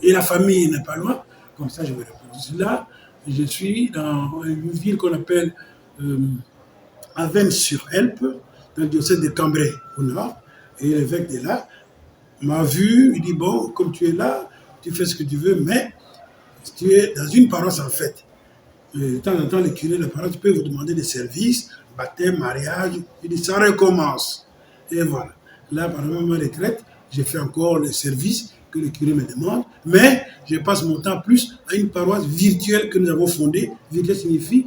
[SPEAKER 3] et la famille n'est pas loin. Comme ça, je me repose là. Je suis dans une ville qu'on appelle Avesnes-sur-Helpe, dans le diocèse de Cambrai, au nord. Et l'évêque de là m'a vu, il dit, bon, comme tu es là, tu fais ce que tu veux, mais tu es dans une paroisse en fait. De temps en temps, les curés de la paroisse peuvent vous demander des services, baptême, mariage. Il dit, ça recommence. Et voilà. Là, pendant ma retraite, j'ai fait encore les services que le curé me demande, mais je passe mon temps plus à une paroisse virtuelle que nous avons fondée. Virtuelle signifie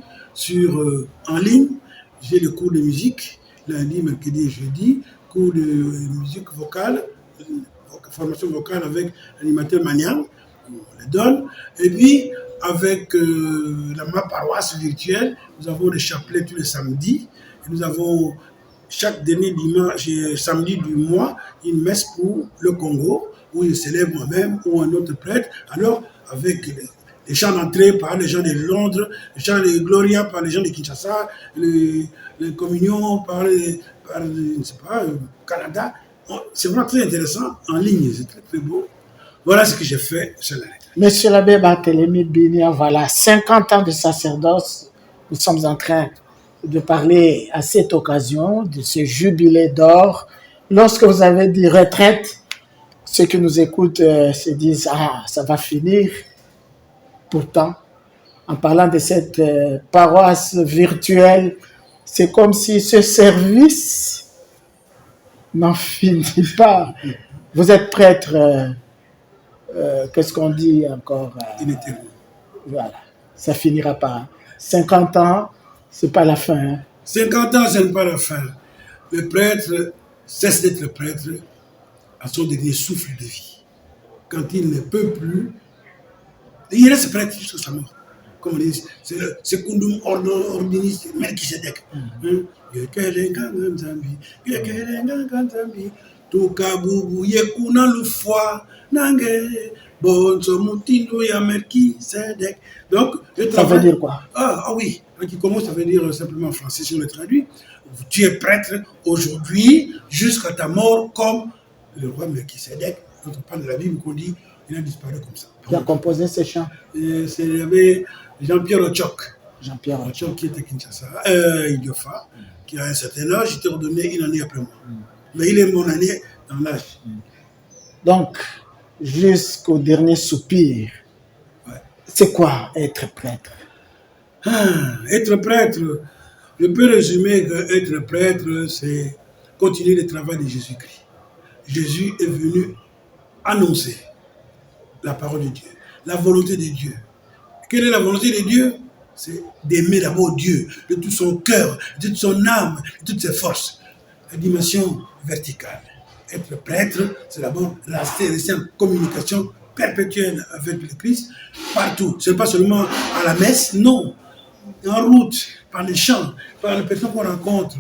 [SPEAKER 3] en ligne. J'ai le cours de musique, lundi, mercredi et jeudi, cours de musique vocale, formation vocale avec l'animateur Maniang, on le donne. Et puis, avec ma paroisse virtuelle, nous avons des chapelets tous les samedis. Et nous avons chaque dernier samedi du mois une messe pour le Congo, où je célèbre moi-même ou un autre prêtre. Alors, avec les chants d'entrée par les gens de Londres, les chants de Gloria par les gens de Kinshasa, les communions par je ne sais pas, Canada. C'est vraiment très intéressant, en ligne, c'est très très beau. Voilà ce que j'ai fait sur la lettre.
[SPEAKER 2] Monsieur l'abbé Barthélemy Binia, voilà, 50 ans de sacerdoce, nous sommes en train de parler à cette occasion de ce jubilé d'or. Lorsque vous avez dit retraite, ceux qui nous écoutent se disent « Ah, ça va finir ». Pourtant, en parlant de cette paroisse virtuelle, c'est comme si ce service n'en finit pas. Vous êtes prêtre, qu'est-ce qu'on dit encore voilà, ça finira pas. 50 ans, c'est pas la fin. Hein.
[SPEAKER 3] 50 ans, ce n'est pas la fin. Le prêtre cesse d'être prêtre à son dernier souffle de vie. Quand il ne peut plus, il reste prêtre jusqu'à sa mort. Comme on dit, c'est le secundum ordinis Melchisedec. Tukabubu yekuna lufwa nange bonzo mutindo ya Melchisedec. Donc,
[SPEAKER 2] ça veut dire quoi?
[SPEAKER 3] Ah oui, qui commence, ça veut dire simplement en français si on le traduit. Tu es prêtre aujourd'hui jusqu'à ta mort comme le roi Melchisedec. Quand on parle de la Bible, qu'on dit, il a disparu comme ça.
[SPEAKER 2] Qui a composé ces chants?
[SPEAKER 3] Il y avait Jean-Pierre Ochok.
[SPEAKER 2] Jean-Pierre
[SPEAKER 3] Ochok qui était Kinshasa, Idiofa, qui a un certain âge, j'étais ordonné une année après moi. Mais il est mon année dans l'âge.
[SPEAKER 2] Donc, jusqu'au dernier soupir, ouais. C'est quoi être prêtre?
[SPEAKER 3] Être prêtre, je peux résumer que être prêtre, c'est continuer le travail de Jésus-Christ. Jésus est venu annoncer la parole de Dieu, la volonté de Dieu. Quelle est la volonté de Dieu? C'est d'aimer d'abord Dieu, de tout son cœur, de toute son âme, de toutes ses forces. La dimension verticale. être prêtre, c'est d'abord rester en communication perpétuelle avec le Christ partout. Ce n'est pas seulement à la messe, non. En route, par les chants, par les personnes qu'on rencontre.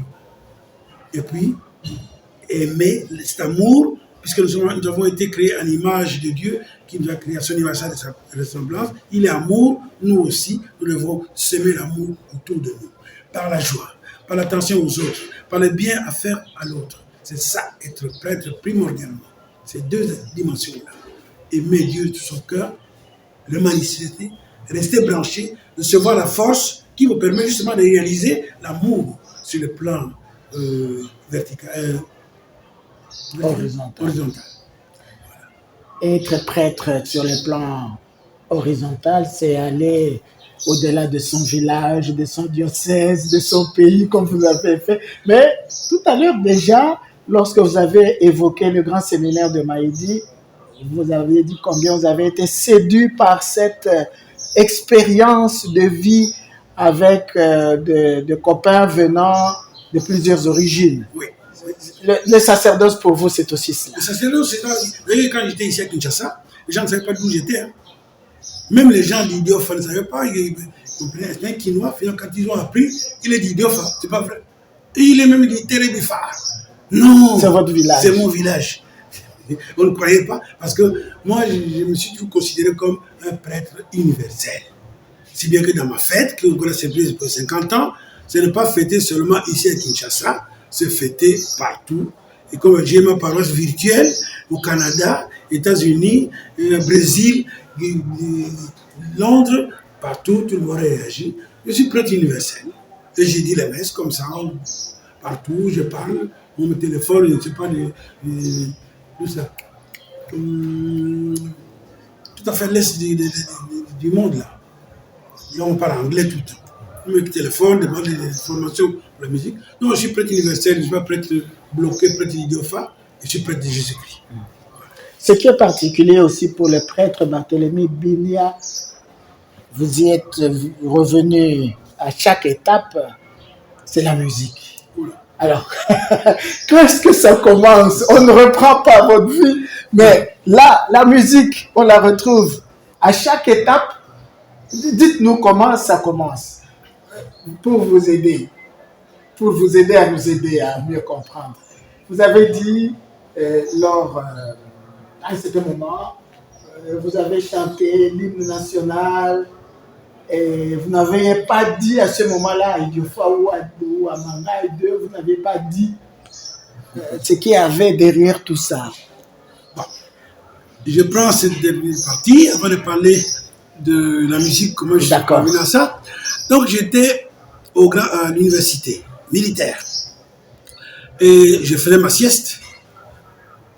[SPEAKER 3] Et puis, aimer cet amour, puisque nous avons été créés à l'image de Dieu, qui nous a créés à son image et sa ressemblance. Il est amour, nous aussi, nous devons s'aimer l'amour autour de nous. Par la joie, par l'attention aux autres, par le bien à faire à l'autre. C'est ça, être prêtre primordialement. Ces deux dimensions-là. Aimer Dieu de tout son cœur, le manifester, rester branché, recevoir la force qui vous permet justement de réaliser l'amour sur le plan vertical, horizontal.
[SPEAKER 2] Être prêtre sur le plan horizontal, c'est aller au-delà de son village, de son diocèse, de son pays, comme vous avez fait. Mais tout à l'heure déjà, lorsque vous avez évoqué le grand séminaire de Maïdi, vous avez dit combien vous avez été séduit par cette expérience de vie avec de copains venant de plusieurs origines.
[SPEAKER 3] Oui.
[SPEAKER 2] Le sacerdoce pour vous, c'est aussi cela.
[SPEAKER 3] Le sacerdoce, c'est ça. Vous voyez, quand j'étais ici à Kinshasa, les gens ne savaient pas d'où j'étais. Hein. Même les gens d'Idiofa ne savaient pas. Ils comprenaient. C'est un Quinois, quand ils ont appris, il est d'Idiofa. C'est pas vrai. Et il est même dit Térébifa. Non.
[SPEAKER 2] C'est votre village.
[SPEAKER 3] C'est mon village. On ne croyait pas. Parce que moi, je me suis toujours considéré comme un prêtre universel. Si bien que dans ma fête, qu'on a célébrée pour 50 ans, ce n'est pas fêté seulement ici à Kinshasa, c'est fêté partout. Et comme j'ai ma paroisse virtuelle au Canada, États-Unis, Brésil, Londres, partout, tout le monde réagit. Je suis prêtre universel. Et j'ai dit les messes comme ça, partout, je parle, on me téléphone, je ne sais pas tout ça. Tout à fait l'est du monde là. Là, on parle anglais tout le temps. On me téléphone, demande des informations pour la musique. Non, je suis prêtre universel, je ne suis pas prêtre bloqué, prêtre idiophile, je suis prêtre de Jésus-Christ.
[SPEAKER 2] Ce qui est particulier aussi pour le prêtre Barthélemy Binia, vous y êtes revenu à chaque étape, c'est la musique. Alors, qu'est-ce que ça commence? On ne reprend pas votre vie, mais là, la musique, on la retrouve à chaque étape. Dites-nous comment ça commence, pour vous aider à nous aider à mieux comprendre. Vous avez dit, à un certain moment, vous avez chanté l'hymne national, et vous n'avez pas dit à ce moment-là, à Idiofa ou à Manga, vous n'avez pas dit ce qu'il y avait derrière tout ça.
[SPEAKER 3] Bon. Je prends cette dernière partie avant de parler de la musique, comment je suis parvenu à ça. Donc j'étais à l'université militaire et je faisais ma sieste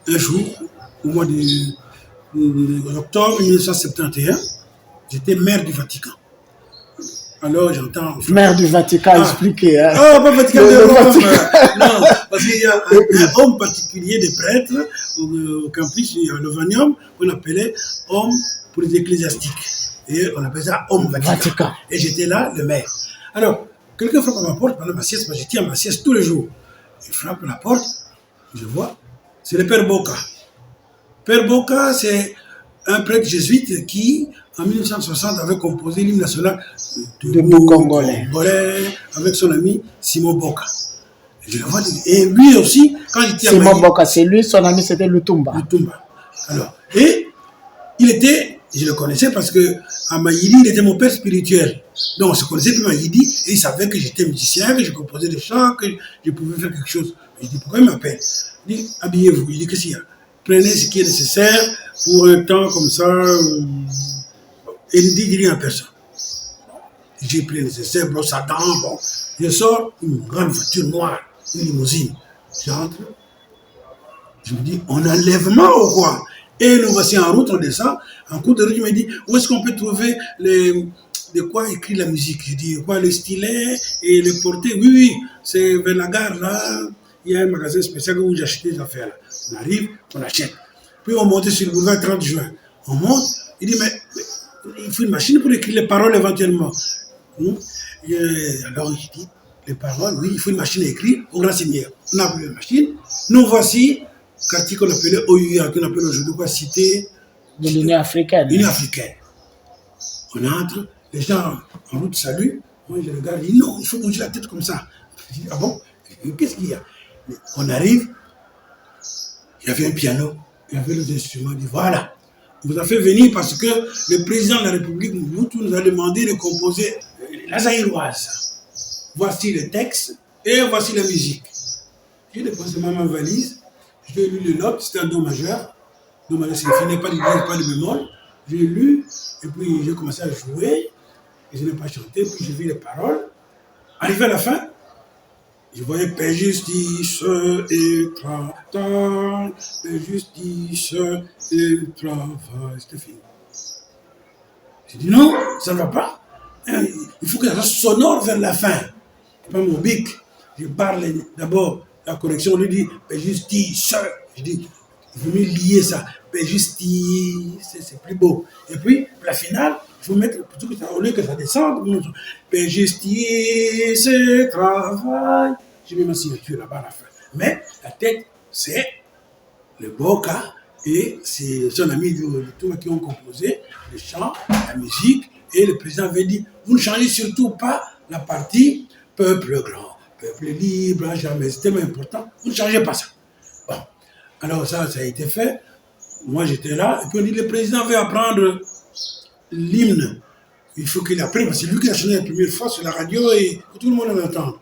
[SPEAKER 3] un jour au mois d'octobre 1971. J'étais maire du Vatican. Alors j'entends...
[SPEAKER 2] Maire du Vatican, expliquez. Hein.
[SPEAKER 3] Ah, pas Vatican de Rome. Non, parce qu'il y a un homme particulier de prêtre au campus, à Lovanium, qu'on appelait homme pour les ecclésiastiques. Et on appelait ça homme Vatican. Et j'étais là, le maire. Alors, quelqu'un frappe à ma porte pendant ma sieste, parce que je tiens ma sieste tous les jours. Il frappe à la porte, je vois, c'est le Père Boca. Père Boca, c'est un prêtre jésuite qui, en 1960, avait composé l'hymne national
[SPEAKER 2] de Congolais
[SPEAKER 3] avec son ami Simon Boca. Je le vois, et lui aussi, quand j'étais à
[SPEAKER 2] Simon Boca, c'est lui, son ami c'était Lutumba.
[SPEAKER 3] Alors, et il était, je le connaissais parce que à Maïdi, il était mon père spirituel. Donc on se connaissait plus Maïdi et il savait que j'étais musicien, que je composais des chants, que je pouvais faire quelque chose. Je dis, pourquoi il m'appelle? Il dit, habillez-vous. Il dit, qu'est-ce qu'il y a? Prenez ce qui est nécessaire pour un temps comme ça. Et il dit, rien à personne. J'ai pris le nécessaire, brosse à dents, bon. Je sors, une grande voiture noire, une limousine. J'entre. Je me dis, on a enlèvement ou quoi? Et nous voici en route, on descend. En cours de route, je me dis, où est-ce qu'on peut trouver de quoi écrire la musique? Je dis, quoi, le stylet et le porté? Oui, oui, c'est vers la gare, là. Il y a un magasin spécial où j'ai acheté des affaires, là. On arrive, on achète. Puis on monte sur le boulevard 30 juin. On monte, il dit, mais il faut une machine pour écrire les paroles éventuellement. Alors je dis, les paroles, oui, il faut une machine à écrire au Grand Seigneur. On a pris la machine, nous voici quartier qu'on appelait OUA, qu'on appelle aujourd'hui quoi, cité
[SPEAKER 2] De l'Union africaine.
[SPEAKER 3] Union africaine. On entre, les gens en route saluent. Moi, je regarde, je dis non, il faut bouger la tête comme ça. Je dis, ah bon? Qu'est-ce qu'il y a? On arrive, il y avait un piano, il y avait les instruments. Il dit voilà, on vous a fait venir parce que le président de la République nous a demandé de composer la zaïroise. Voici le texte et voici la musique. J'ai déposé ma valise, j'ai lu les notes, c'était un do majeur. Do majeur, c'est fini, pas de dièse, pas de bémol. J'ai lu, et puis j'ai commencé à jouer, et je n'ai pas chanté, puis j'ai vu les paroles. Arrivé à la fin, je voyais Père Justice et travail, Père Justice et travail. C'était fini. J'ai dit non, ça ne va pas. Il faut que ça soit sonore vers la fin. C'est pas mon bic. Je parle d'abord, la correction, on lui dit Père Justice. Je dis, il vaut mieux lier ça. Père Justice, c'est plus beau. Et puis, la finale, il faut mettre, plutôt que ça, au lieu que ça descende, Père Justice et travail. J'ai mis ma signature là-bas à la fin. Mais la tête, c'est le Boca et c'est son ami de tout qui ont composé le chant, la musique. Et le président avait dit, vous ne changez surtout pas la partie peuple grand, peuple libre, à jamais. C'est tellement important. Vous ne changez pas ça. Bon. Alors ça a été fait. Moi, j'étais là. Et puis on dit, le président veut apprendre l'hymne. Il faut qu'il apprenne, parce que c'est lui qui a chanté la première fois sur la radio et que tout le monde l'entende.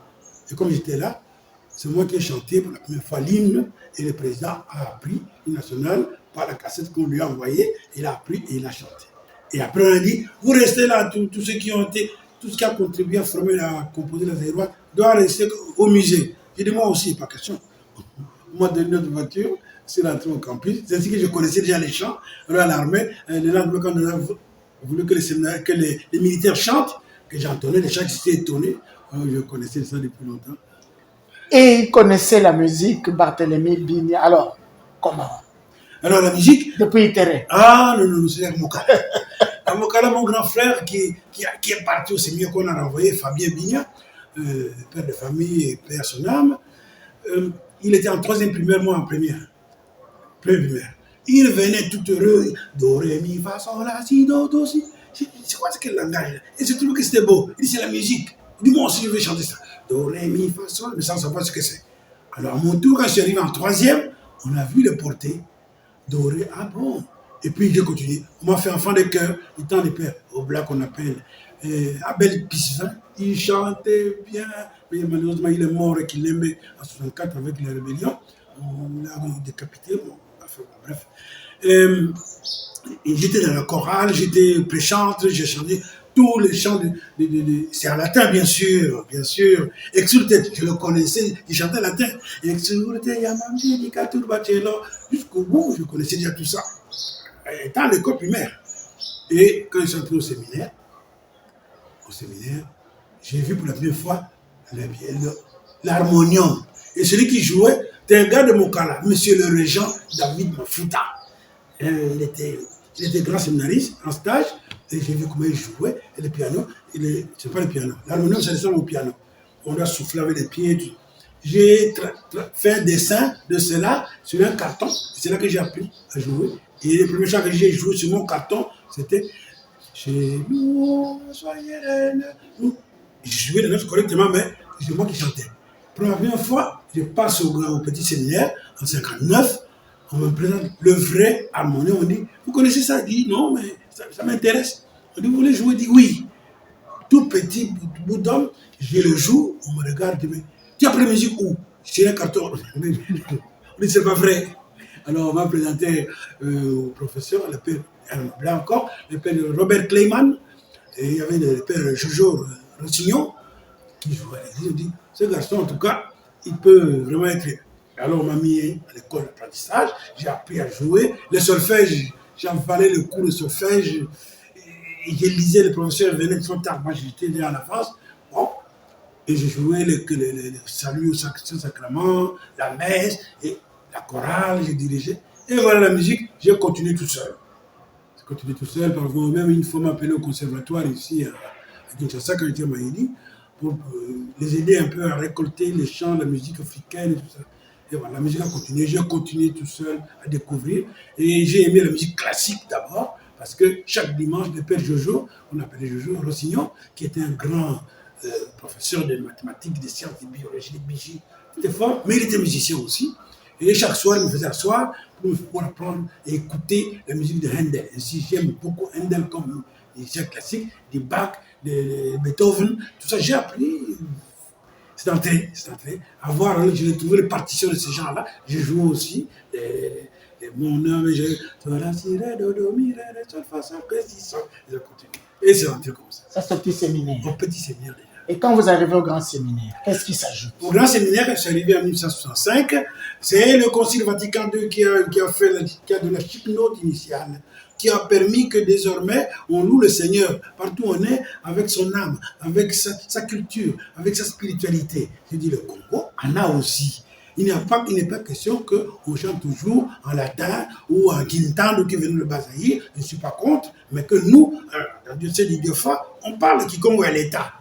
[SPEAKER 3] Et comme j'étais là, c'est moi qui ai chanté pour la première fois l'hymne et le président a appris l'hymne national par la cassette qu'on lui a envoyée. Il a appris et il a chanté. Et après, on a dit, vous restez là, tous ceux qui ont été, tout ce qui a contribué à former, à composer la zaïroise, doit rester au musée. J'ai dit, moi aussi, pas question. Moi, dans notre voiture, c'est rentré au campus. C'est ainsi que je connaissais déjà les chants. Alors, à l'armée, le lendemain, quand on a voulu que les militaires chantent, que j'entendais les chants qui s'étaient étonnés, alors je connaissais ça depuis longtemps.
[SPEAKER 2] Et il connaissait la musique, Barthélemy Bigna. Alors, comment?
[SPEAKER 3] Alors, la musique.
[SPEAKER 2] Depuis Iterre.
[SPEAKER 3] Ah, non, c'est Amokala. Amokala, mon grand frère qui est parti au séminaire qu'on a renvoyé, Fabien Bigna, père de famille et père son âme. Il était en troisième primaire, moi en première. Primaire. Il venait tout heureux. Do, ré, mi, fa, sol, la, si, do, do, si. C'est quoi ce langage là? Et c'est trouvé que c'était beau. Il dit, c'est la musique. Il dit, moi aussi, je vais chanter ça. Do, ré, mi, fa, sol, mais sans savoir ce que c'est. Alors, à mon tour, quand je suis arrivé en troisième, on a vu le porter. Doré, ah bon. Et puis j'ai continué. On m'a fait enfant de cœur, du temps des pères, au blanc qu'on appelle Abel Pissevin. Il chantait bien, mais malheureusement il est mort et qu'il l'aimait en 64 avec la rébellion. On l'a décapité, bon, enfin, bref. Et j'étais dans la chorale, j'étais prêchante, j'ai chanté tous les chants c'est en latin, bien sûr. Exulte, je le connaissais, il chantait latin. Exulte, yamamji, dikatur, bachelor. Jusqu'au bout, je connaissais déjà tout ça. Étant à l'école primaire. Et quand je suis entré au séminaire, j'ai vu pour la première fois l'harmonium. Et celui qui jouait, c'était un gars de Mokala, monsieur le régent David Mafuta. Il était grand séminariste en stage. Et j'ai vu comment il jouait, et le piano, c'est pas le piano, l'harmonium ça descend au piano. On doit souffler avec les pieds. J'ai fait un dessin de cela sur un carton, c'est là que j'ai appris à jouer. Et le premier chant que j'ai joué sur mon carton, c'était chez nous, soyez reine. Je jouais les notes correctement, mais c'est moi qui chantais. Pour la première fois, je passe au petit séminaire en 59. On me présente le vrai harmonium. On dit, vous connaissez ça? Je dis, non, mais ça m'intéresse. On dit, vous voulez jouer? Je dis, oui. Tout petit bout d'homme, je le joue. On me regarde, je dis, mais tu as pris la musique où? Sur un carton. On dit, c'est pas vrai. Alors, on m'a présenté au professeur, le père, là encore, le père Robert Kleiman, et il y avait le père Jojo Rossignon, qui jouait à l'église. On dit, ce garçon, en tout cas, il peut vraiment être. Alors, on m'a mis à l'école d'apprentissage, j'ai appris à jouer. Le solfège, j'avalais le cours de solfège, et je lisais, les professeurs venaient trop tard, moi j'étais déjà en avance. Bon, et je jouais le salut au Saint-Sacrement, la messe, et la chorale, j'ai dirigé. Et voilà la musique, j'ai continué tout seul. J'ai continué tout seul, parfois même une fois m'appeler au conservatoire ici à Kinshasa, quand j'étais à Maïli, pour les aider un peu à récolter les chants, la musique africaine et tout ça. Et voilà, la musique a continué. J'ai continué tout seul à découvrir. Et j'ai aimé la musique classique d'abord, parce que chaque dimanche, le père Jojo, on appelait Jojo Rossignon, qui était un grand professeur de mathématiques, de sciences, de biologie, de biologie. Il était fort, mais il était musicien aussi. Et chaque soir, il me faisait asseoir pour apprendre et écouter la musique de Handel. Ainsi, j'aime beaucoup Handel comme musicien classique, des Bach, de Beethoven, tout ça. J'ai appris. C'est entré. À voir, j'ai trouvé les partitions de ces gens-là. J'ai joué aussi. Mon âme, j'ai. Et c'est rentré comme ça.
[SPEAKER 2] Ça, c'est au petit séminaire.
[SPEAKER 3] Au petit séminaire déjà.
[SPEAKER 2] Et quand vous arrivez au grand séminaire, qu'est-ce qui s'ajoute?
[SPEAKER 3] Au grand séminaire, je suis arrivé en 1965. C'est le Concile Vatican II qui a donné la chipnote initiale, qui a permis que désormais, on loue le Seigneur partout où on est, avec son âme, avec sa culture, avec sa spiritualité. Je dis, le Congo en a aussi. Il n'est pas question qu'on chante toujours en latin ou en guintando qui vient de Bazaïr, je ne suis pas contre, mais que nous, dans le diocèse d'Idiofa, on parle qui Congo à l'État.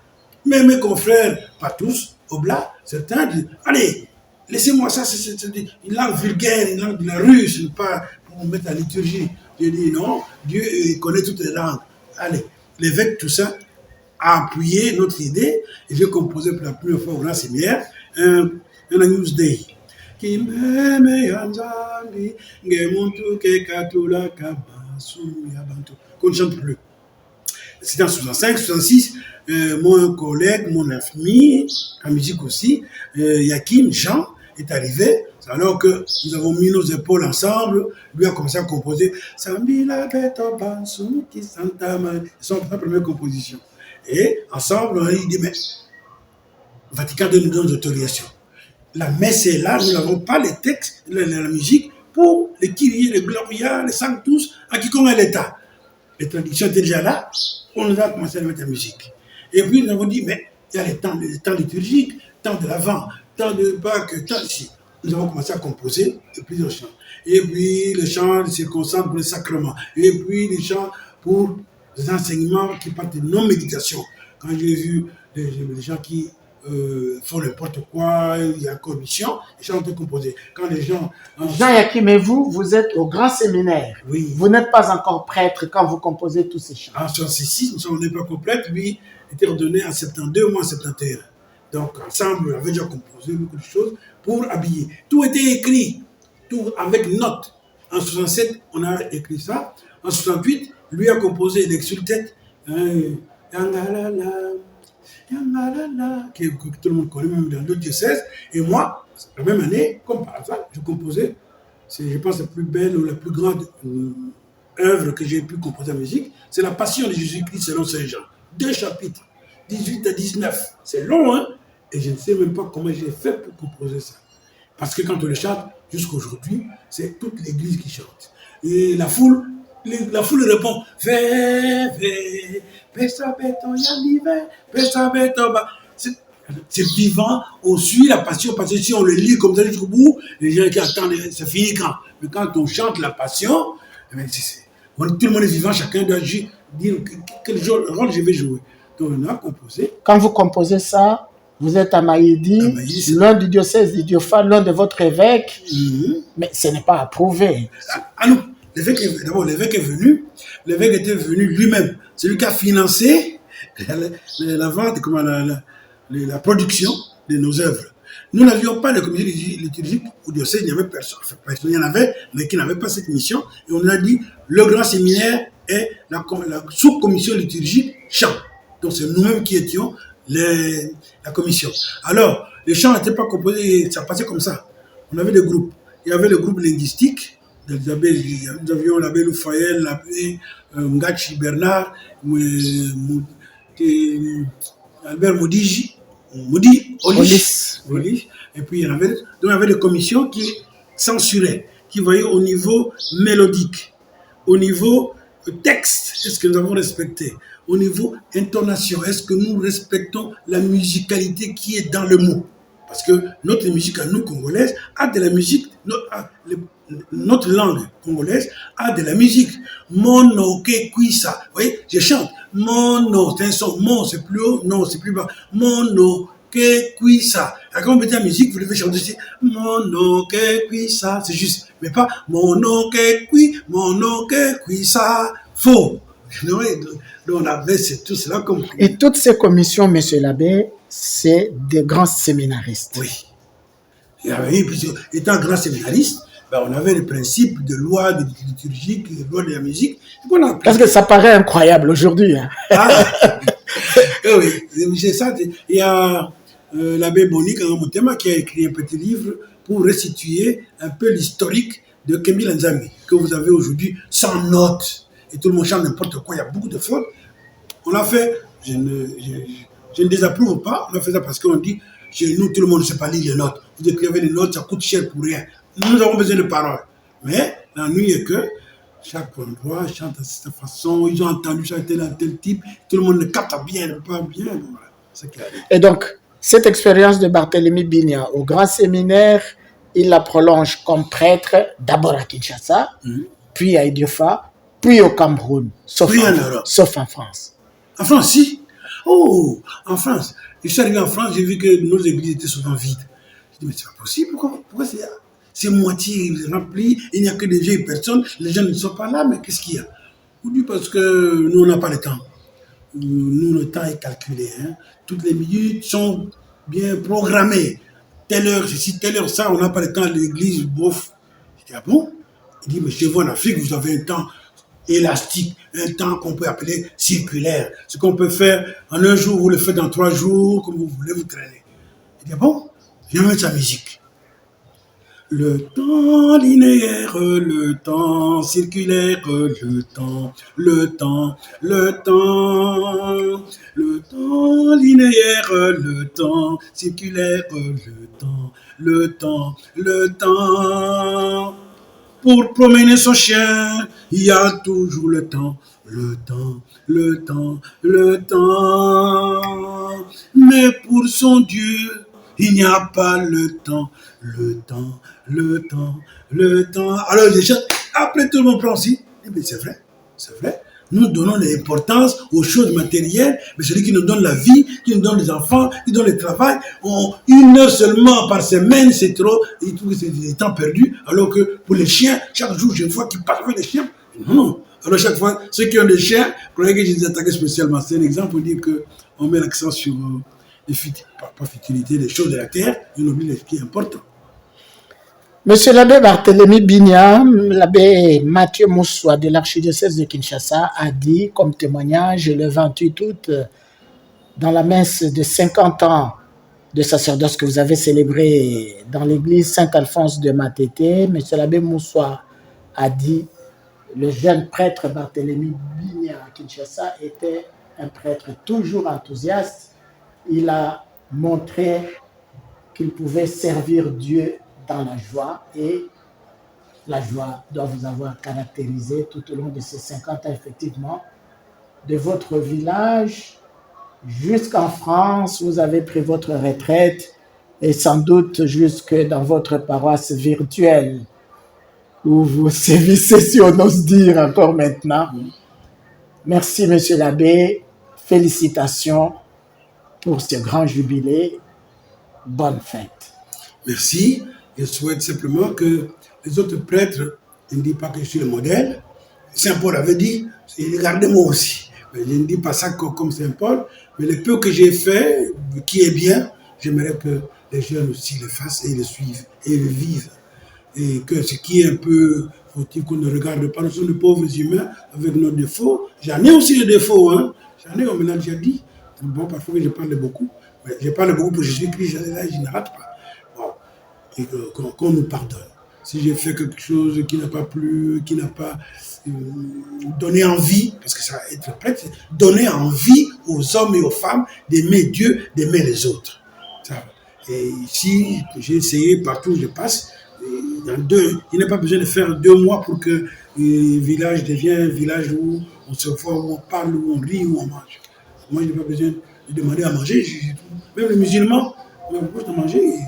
[SPEAKER 3] Mais mes confrères, pas tous, Oblat, certains disent, allez, laissez-moi ça, c'est une langue vulgaire, une langue de la rue, ce n'est pas pour mettre la liturgie. J'ai dit non, Dieu connaît toutes les langues. Allez, l'évêque, tout ça, a appuyé notre idée, et j'ai composé pour la première fois au grand séminaire un Agnus Dei. Qui m'aime yanzambi, ngemuntu kekatula kabasu yabantu. Qu'on ne chante plus. C'était en 65, 66. Mon collègue, mon ami, en musique aussi, Yakim Jean, est arrivé. Alors que nous avons mis nos épaules ensemble, lui a commencé à composer Sambila Beto Bansum qui Santama. C'est sa première composition. Et ensemble, on a dit, mais Vatican II nous donne l'autorisation. La messe est là, nous n'avons pas les textes, la musique, pour les Kyrie, les Gloria, les Sanctus, à quiconque est l'État. Les traductions étaient déjà là, on nous a commencé à mettre la musique. Et puis nous avons dit, mais il y a les temps liturgiques, temps de l'Avent, temps de Pâques, temps ici. Nous avons commencé à composer plusieurs chants. Et puis les chants de circonstances pour les sacrements. Et puis les chants pour les enseignements qui partent de non-méditation. Quand j'ai vu les gens qui font n'importe quoi, il y a commission, les chants ont été composés. Quand les gens...
[SPEAKER 2] Jean-Yakim, mais vous êtes au grand séminaire.
[SPEAKER 3] Oui.
[SPEAKER 2] Vous n'êtes pas encore prêtre quand vous composez tous ces chants.
[SPEAKER 3] En 66, nous n'est pas complète. Lui était redonné en 72, moi en 71. Donc, ensemble, on avait déjà composé beaucoup de choses pour habiller. Tout était écrit, tout avec notes. En 67, on a écrit ça. En 68, lui a composé l'exultète. Que tout le monde connaît, même dans d'autres diocèses. Et moi, la même année, comme par hasard, je composais, c'est, je pense, la plus belle ou la plus grande œuvre que j'ai pu composer en musique, c'est la Passion de Jésus-Christ selon Saint Jean. 2 chapitres, 18 à 19. C'est long, hein? Et je ne sais même pas comment j'ai fait pour composer ça. Parce que quand on le chante, jusqu'aujourd'hui, c'est toute l'église qui chante. Et la foule répond, c'est vivant, on suit la passion, parce que si on le lit comme ça jusqu'au bout, les gens qui attendent, ça finit quand? Mais quand on chante la passion, tout le monde est vivant, chacun doit dire quel rôle je vais jouer. Donc on a composé.
[SPEAKER 2] Quand vous composez ça, vous êtes à Maïdi, l'un du diocèse d'Idiofa, l'un de votre évêque, mais ce n'est pas approuvé.
[SPEAKER 3] Ah non, l'évêque est venu, l'évêque était venu lui-même. C'est lui qui a financé la vente, la production de nos œuvres. Nous n'avions pas de commission liturgique au diocèse, il n'y avait personne. Enfin, personne, il y en avait, mais qui n'avait pas cette mission. Et on a dit, le grand séminaire est la sous-commission liturgique chant. Donc c'est nous-mêmes qui étions la commission. Alors, les chants n'étaient pas composés, ça passait comme ça. On avait des groupes. Il y avait le groupe linguistique, nous avions l'abbé Loufaël, l'abbé Ngachi Bernard, Albert Moudi Olis. Et puis il y avait des commissions qui censuraient, qui voyaient au niveau mélodique, au niveau texte, est-ce que nous avons respecté, au niveau intonation, est-ce que nous respectons la musicalité qui est dans le mot. Parce que notre musique à nous, congolaises, a de la musique, notre langue congolaise a de la musique. Mono, ke, kuisa. Vous voyez, je chante. Mono, c'est un son. Mon, c'est plus haut. Non, c'est plus bas. Mono, que qui ça. Et quand on met la musique, vous devez chanter aussi mon nom que qui ça. C'est juste, mais pas mon nom que qui ça. Faux. Donc on avait tout cela comme.
[SPEAKER 2] Et toutes ces commissions, monsieur l'abbé, c'est des grands séminaristes.
[SPEAKER 3] Oui. Et puis, étant grand séminariste, ben, on avait le principe de loi de liturgique, de loi de la musique.
[SPEAKER 2] Parce que ça paraît incroyable aujourd'hui. Hein.
[SPEAKER 3] Ah, oui, c'est ça. Il y a l'abbé Boni Kangamotema qui a écrit un petit livre pour restituer un peu l'historique de Kembi Nzambi, que vous avez aujourd'hui sans notes. Et tout le monde chante n'importe quoi, il y a beaucoup de fautes. On l'a fait, je ne désapprouve pas, on a fait ça parce qu'on dit, chez nous, tout le monde ne sait pas lire les notes. Vous écrivez les notes, ça coûte cher pour rien. Nous avons besoin de paroles. Mais l'ennui est que chaque endroit chante de cette façon, ils ont entendu chanter un tel type, tout le monde ne capte bien, ne parle bien. Voilà. C'est clair.
[SPEAKER 2] Et donc, cette expérience de Barthélemy Bigna au grand séminaire, il la prolonge comme prêtre, d'abord à Kinshasa, puis à Idiofa, puis au Cameroun, sauf en France.
[SPEAKER 3] En France, si. Oh, en France. Je suis arrivé en France, j'ai vu que nos églises étaient souvent vides. Je dis, mais c'est pas possible, pourquoi c'est moitié rempli, il n'y a que des vieilles personnes, les gens ne sont pas là, mais qu'est-ce qu'il y a? On dit parce que nous, on n'a pas le temps. Nous, le temps est calculé. Hein. Toutes les minutes sont bien programmées. Telle heure, ceci, telle heure, ça, on n'a pas le temps, l'église, bof. Je dis, ah bon? Il dit, mais chez vous en Afrique, vous avez un temps élastique, un temps qu'on peut appeler circulaire. Ce qu'on peut faire en un jour, vous le faites dans 3 jours, comme vous voulez, vous traînez. Il dit, ah bon? Viens mettre sa musique. Le temps linéaire, le temps circulaire, le temps linéaire, le temps circulaire, le temps. Pour promener son chien, il y a toujours le temps. Mais pour son Dieu, il n'y a pas le temps. Alors je chante, après tout le monde prend aussi. Mais c'est vrai. Nous donnons l'importance aux choses matérielles, mais celui qui nous donne la vie, qui nous donne les enfants, qui nous donne le travail, 1 heure seulement par semaine, c'est trop, et tout, c'est du temps perdu, alors que pour les chiens, chaque jour, j'ai une fois qu'ils parlent avec les chiens. Non. Alors chaque fois, ceux qui ont des chiens, croyez que je les attaque spécialement. C'est un exemple pour dire qu'on met l'accent sur les futilités, les choses de la terre, et on oublie ce qui est important.
[SPEAKER 2] Monsieur l'abbé Barthélemy Bigna, l'abbé Mathieu Moussoua de l'archidiocèse de Kinshasa a dit comme témoignage le 28 août dans la messe de 50 ans de sacerdoce que vous avez célébrée dans l'église Saint-Alphonse de Matete. Monsieur l'abbé Moussoua a dit le jeune prêtre Barthélemy Bigna à Kinshasa était un prêtre toujours enthousiaste. Il a montré qu'il pouvait servir Dieu dans la joie, et la joie doit vous avoir caractérisé tout au long de ces 50 ans, effectivement. De votre village jusqu'en France, vous avez pris votre retraite, et sans doute jusque dans votre paroisse virtuelle, où vous sévissez, si on ose dire, encore maintenant. Merci, monsieur l'abbé. Félicitations pour ce grand jubilé. Bonne fête.
[SPEAKER 3] Merci. Je souhaite simplement que les autres prêtres ne disent pas que je suis le modèle. Saint Paul avait dit, regardez-moi aussi. Mais je ne dis pas ça comme Saint Paul, mais le peu que j'ai fait, qui est bien, j'aimerais que les jeunes aussi le fassent et le suivent et le vivent. Et que ce qui est un peu faut-il qu'on ne regarde pas, nous sommes de pauvres humains avec nos défauts. J'en ai aussi des défauts, hein. J'en ai, on me l'a déjà dit. Bon, parfois je parle beaucoup, mais je parle beaucoup pour Jésus-Christ, je ne rate pas. Et qu'on nous pardonne. Si j'ai fait quelque chose qui n'a pas plu, qui n'a pas donné envie, parce que ça va être prêtre, donner envie aux hommes et aux femmes d'aimer Dieu, d'aimer les autres. Ça. Et ici, j'ai essayé partout où je passe, il n'y a pas besoin de faire 2 mois pour que le village devienne un village où on se voit, où on parle, où on rit, où on mange. Moi, je n'ai pas besoin de demander à manger. Même les musulmans, on propose de manger.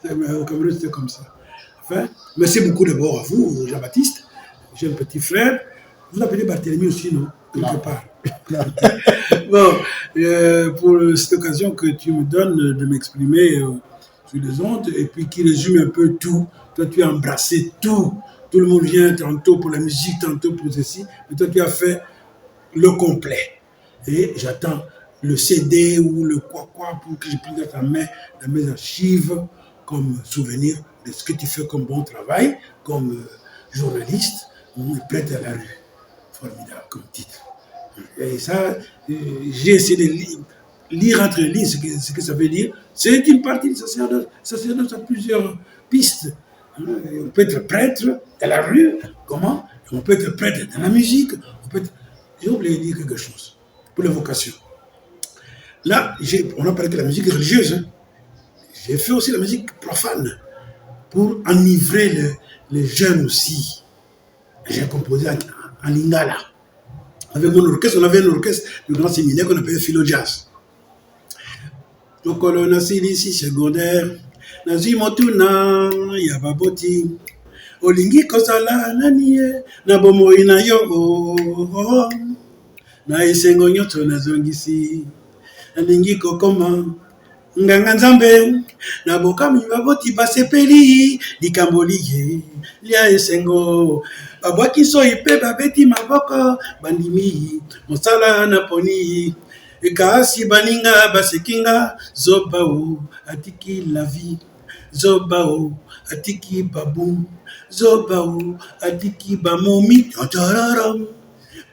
[SPEAKER 3] Au Cameroun, c'était comme ça. Enfin, merci beaucoup d'abord à vous, Jean-Baptiste. J'ai un petit frère. Vous appelez Barthélemy aussi, non? Quelque part. Bon, pour cette occasion que tu me donnes de m'exprimer sur les ondes et puis qui résume un peu tout. Toi, tu as embrassé tout. Tout le monde vient tantôt pour la musique, tantôt pour ceci. Mais toi, tu as fait le complet. Et j'attends le CD ou le quoi pour que je puisse mettre ta main dans mes archives comme souvenir de ce que tu fais comme bon travail, comme journaliste. On est prêt à la rue. Formidable comme titre. Et ça, j'ai essayé de lire entre les lignes ce que ça veut dire. C'est une partie du sacerdoce. Le sacerdoce a plusieurs pistes. On peut être prêtre dans la rue, comment? On peut être prêtre dans la musique. J'ai oublié de dire quelque chose pour les vocations. Là, on a parlé de la musique religieuse. Hein. J'ai fait aussi la musique profane pour enivrer les jeunes aussi. J'ai composé en lingala. Avec mon orchestre, on avait un orchestre de grand séminaire qu'on appelait Philo Jazz. Donc, on a ici secondaire. Nazi motuna ya baboti. Olingi kosala nanie na bomoi na yo. Na isengo nyoto na zongisi. Alingi kokoma. Nganga nzambe na bokami baboti basepeli likambolie lia esengo babwaki so ipe babeti maboko bandimi mosala na poni ekasi baninga basekinga zobao atiki la vie zobao atiki babu zobao atiki bamomi tararam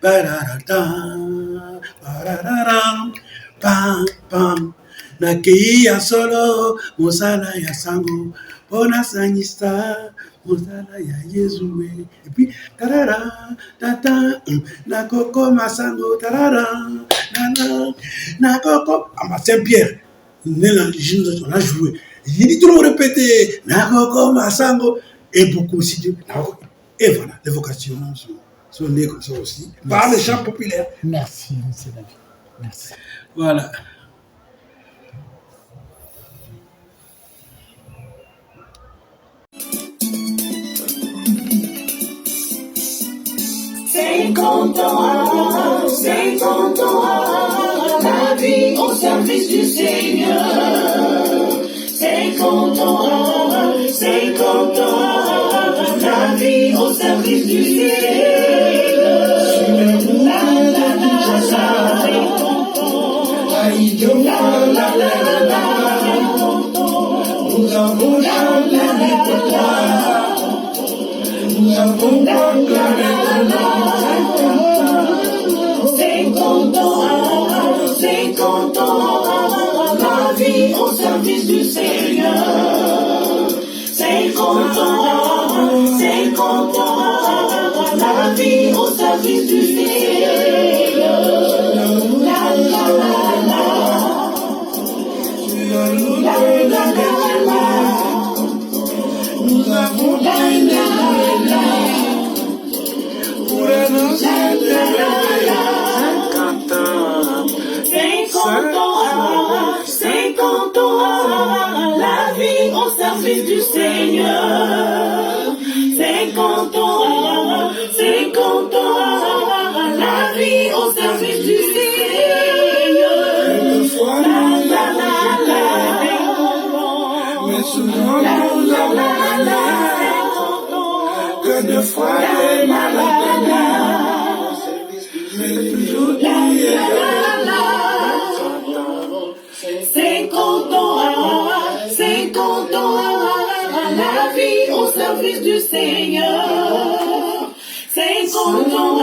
[SPEAKER 3] pararatam parararam pam pam nakei ya solo mosala ya sango pona sangista mosala ya Yezuwe et puis tarara tata nakoko masango tarara nana nakoko à Saint-Pierre on a joué j'ai dit tout le monde répéter nakoko masango et beaucoup aussi et voilà les vocations sont nées comme ça aussi par les chants populaires.
[SPEAKER 2] Merci, monsieur David. Merci.
[SPEAKER 3] Voilà.
[SPEAKER 1] C'est content, la vie au service du Seigneur. C'est content, la vie au service du Seigneur. La la la la, c'est content. La la la la, c'est content. Nous avons la la. Nous avons la c'est content, la vie au service du Seigneur. C'est content, la vie au service du Seigneur. La la la la, la la la. Nous avons la pour c'est content, la vie au service du Seigneur. C'est content, la vie au service du Seigneur. La la la, mais souvent que de fois les malades, mais toujours c'est content, la vie au service du Seigneur. C'est content,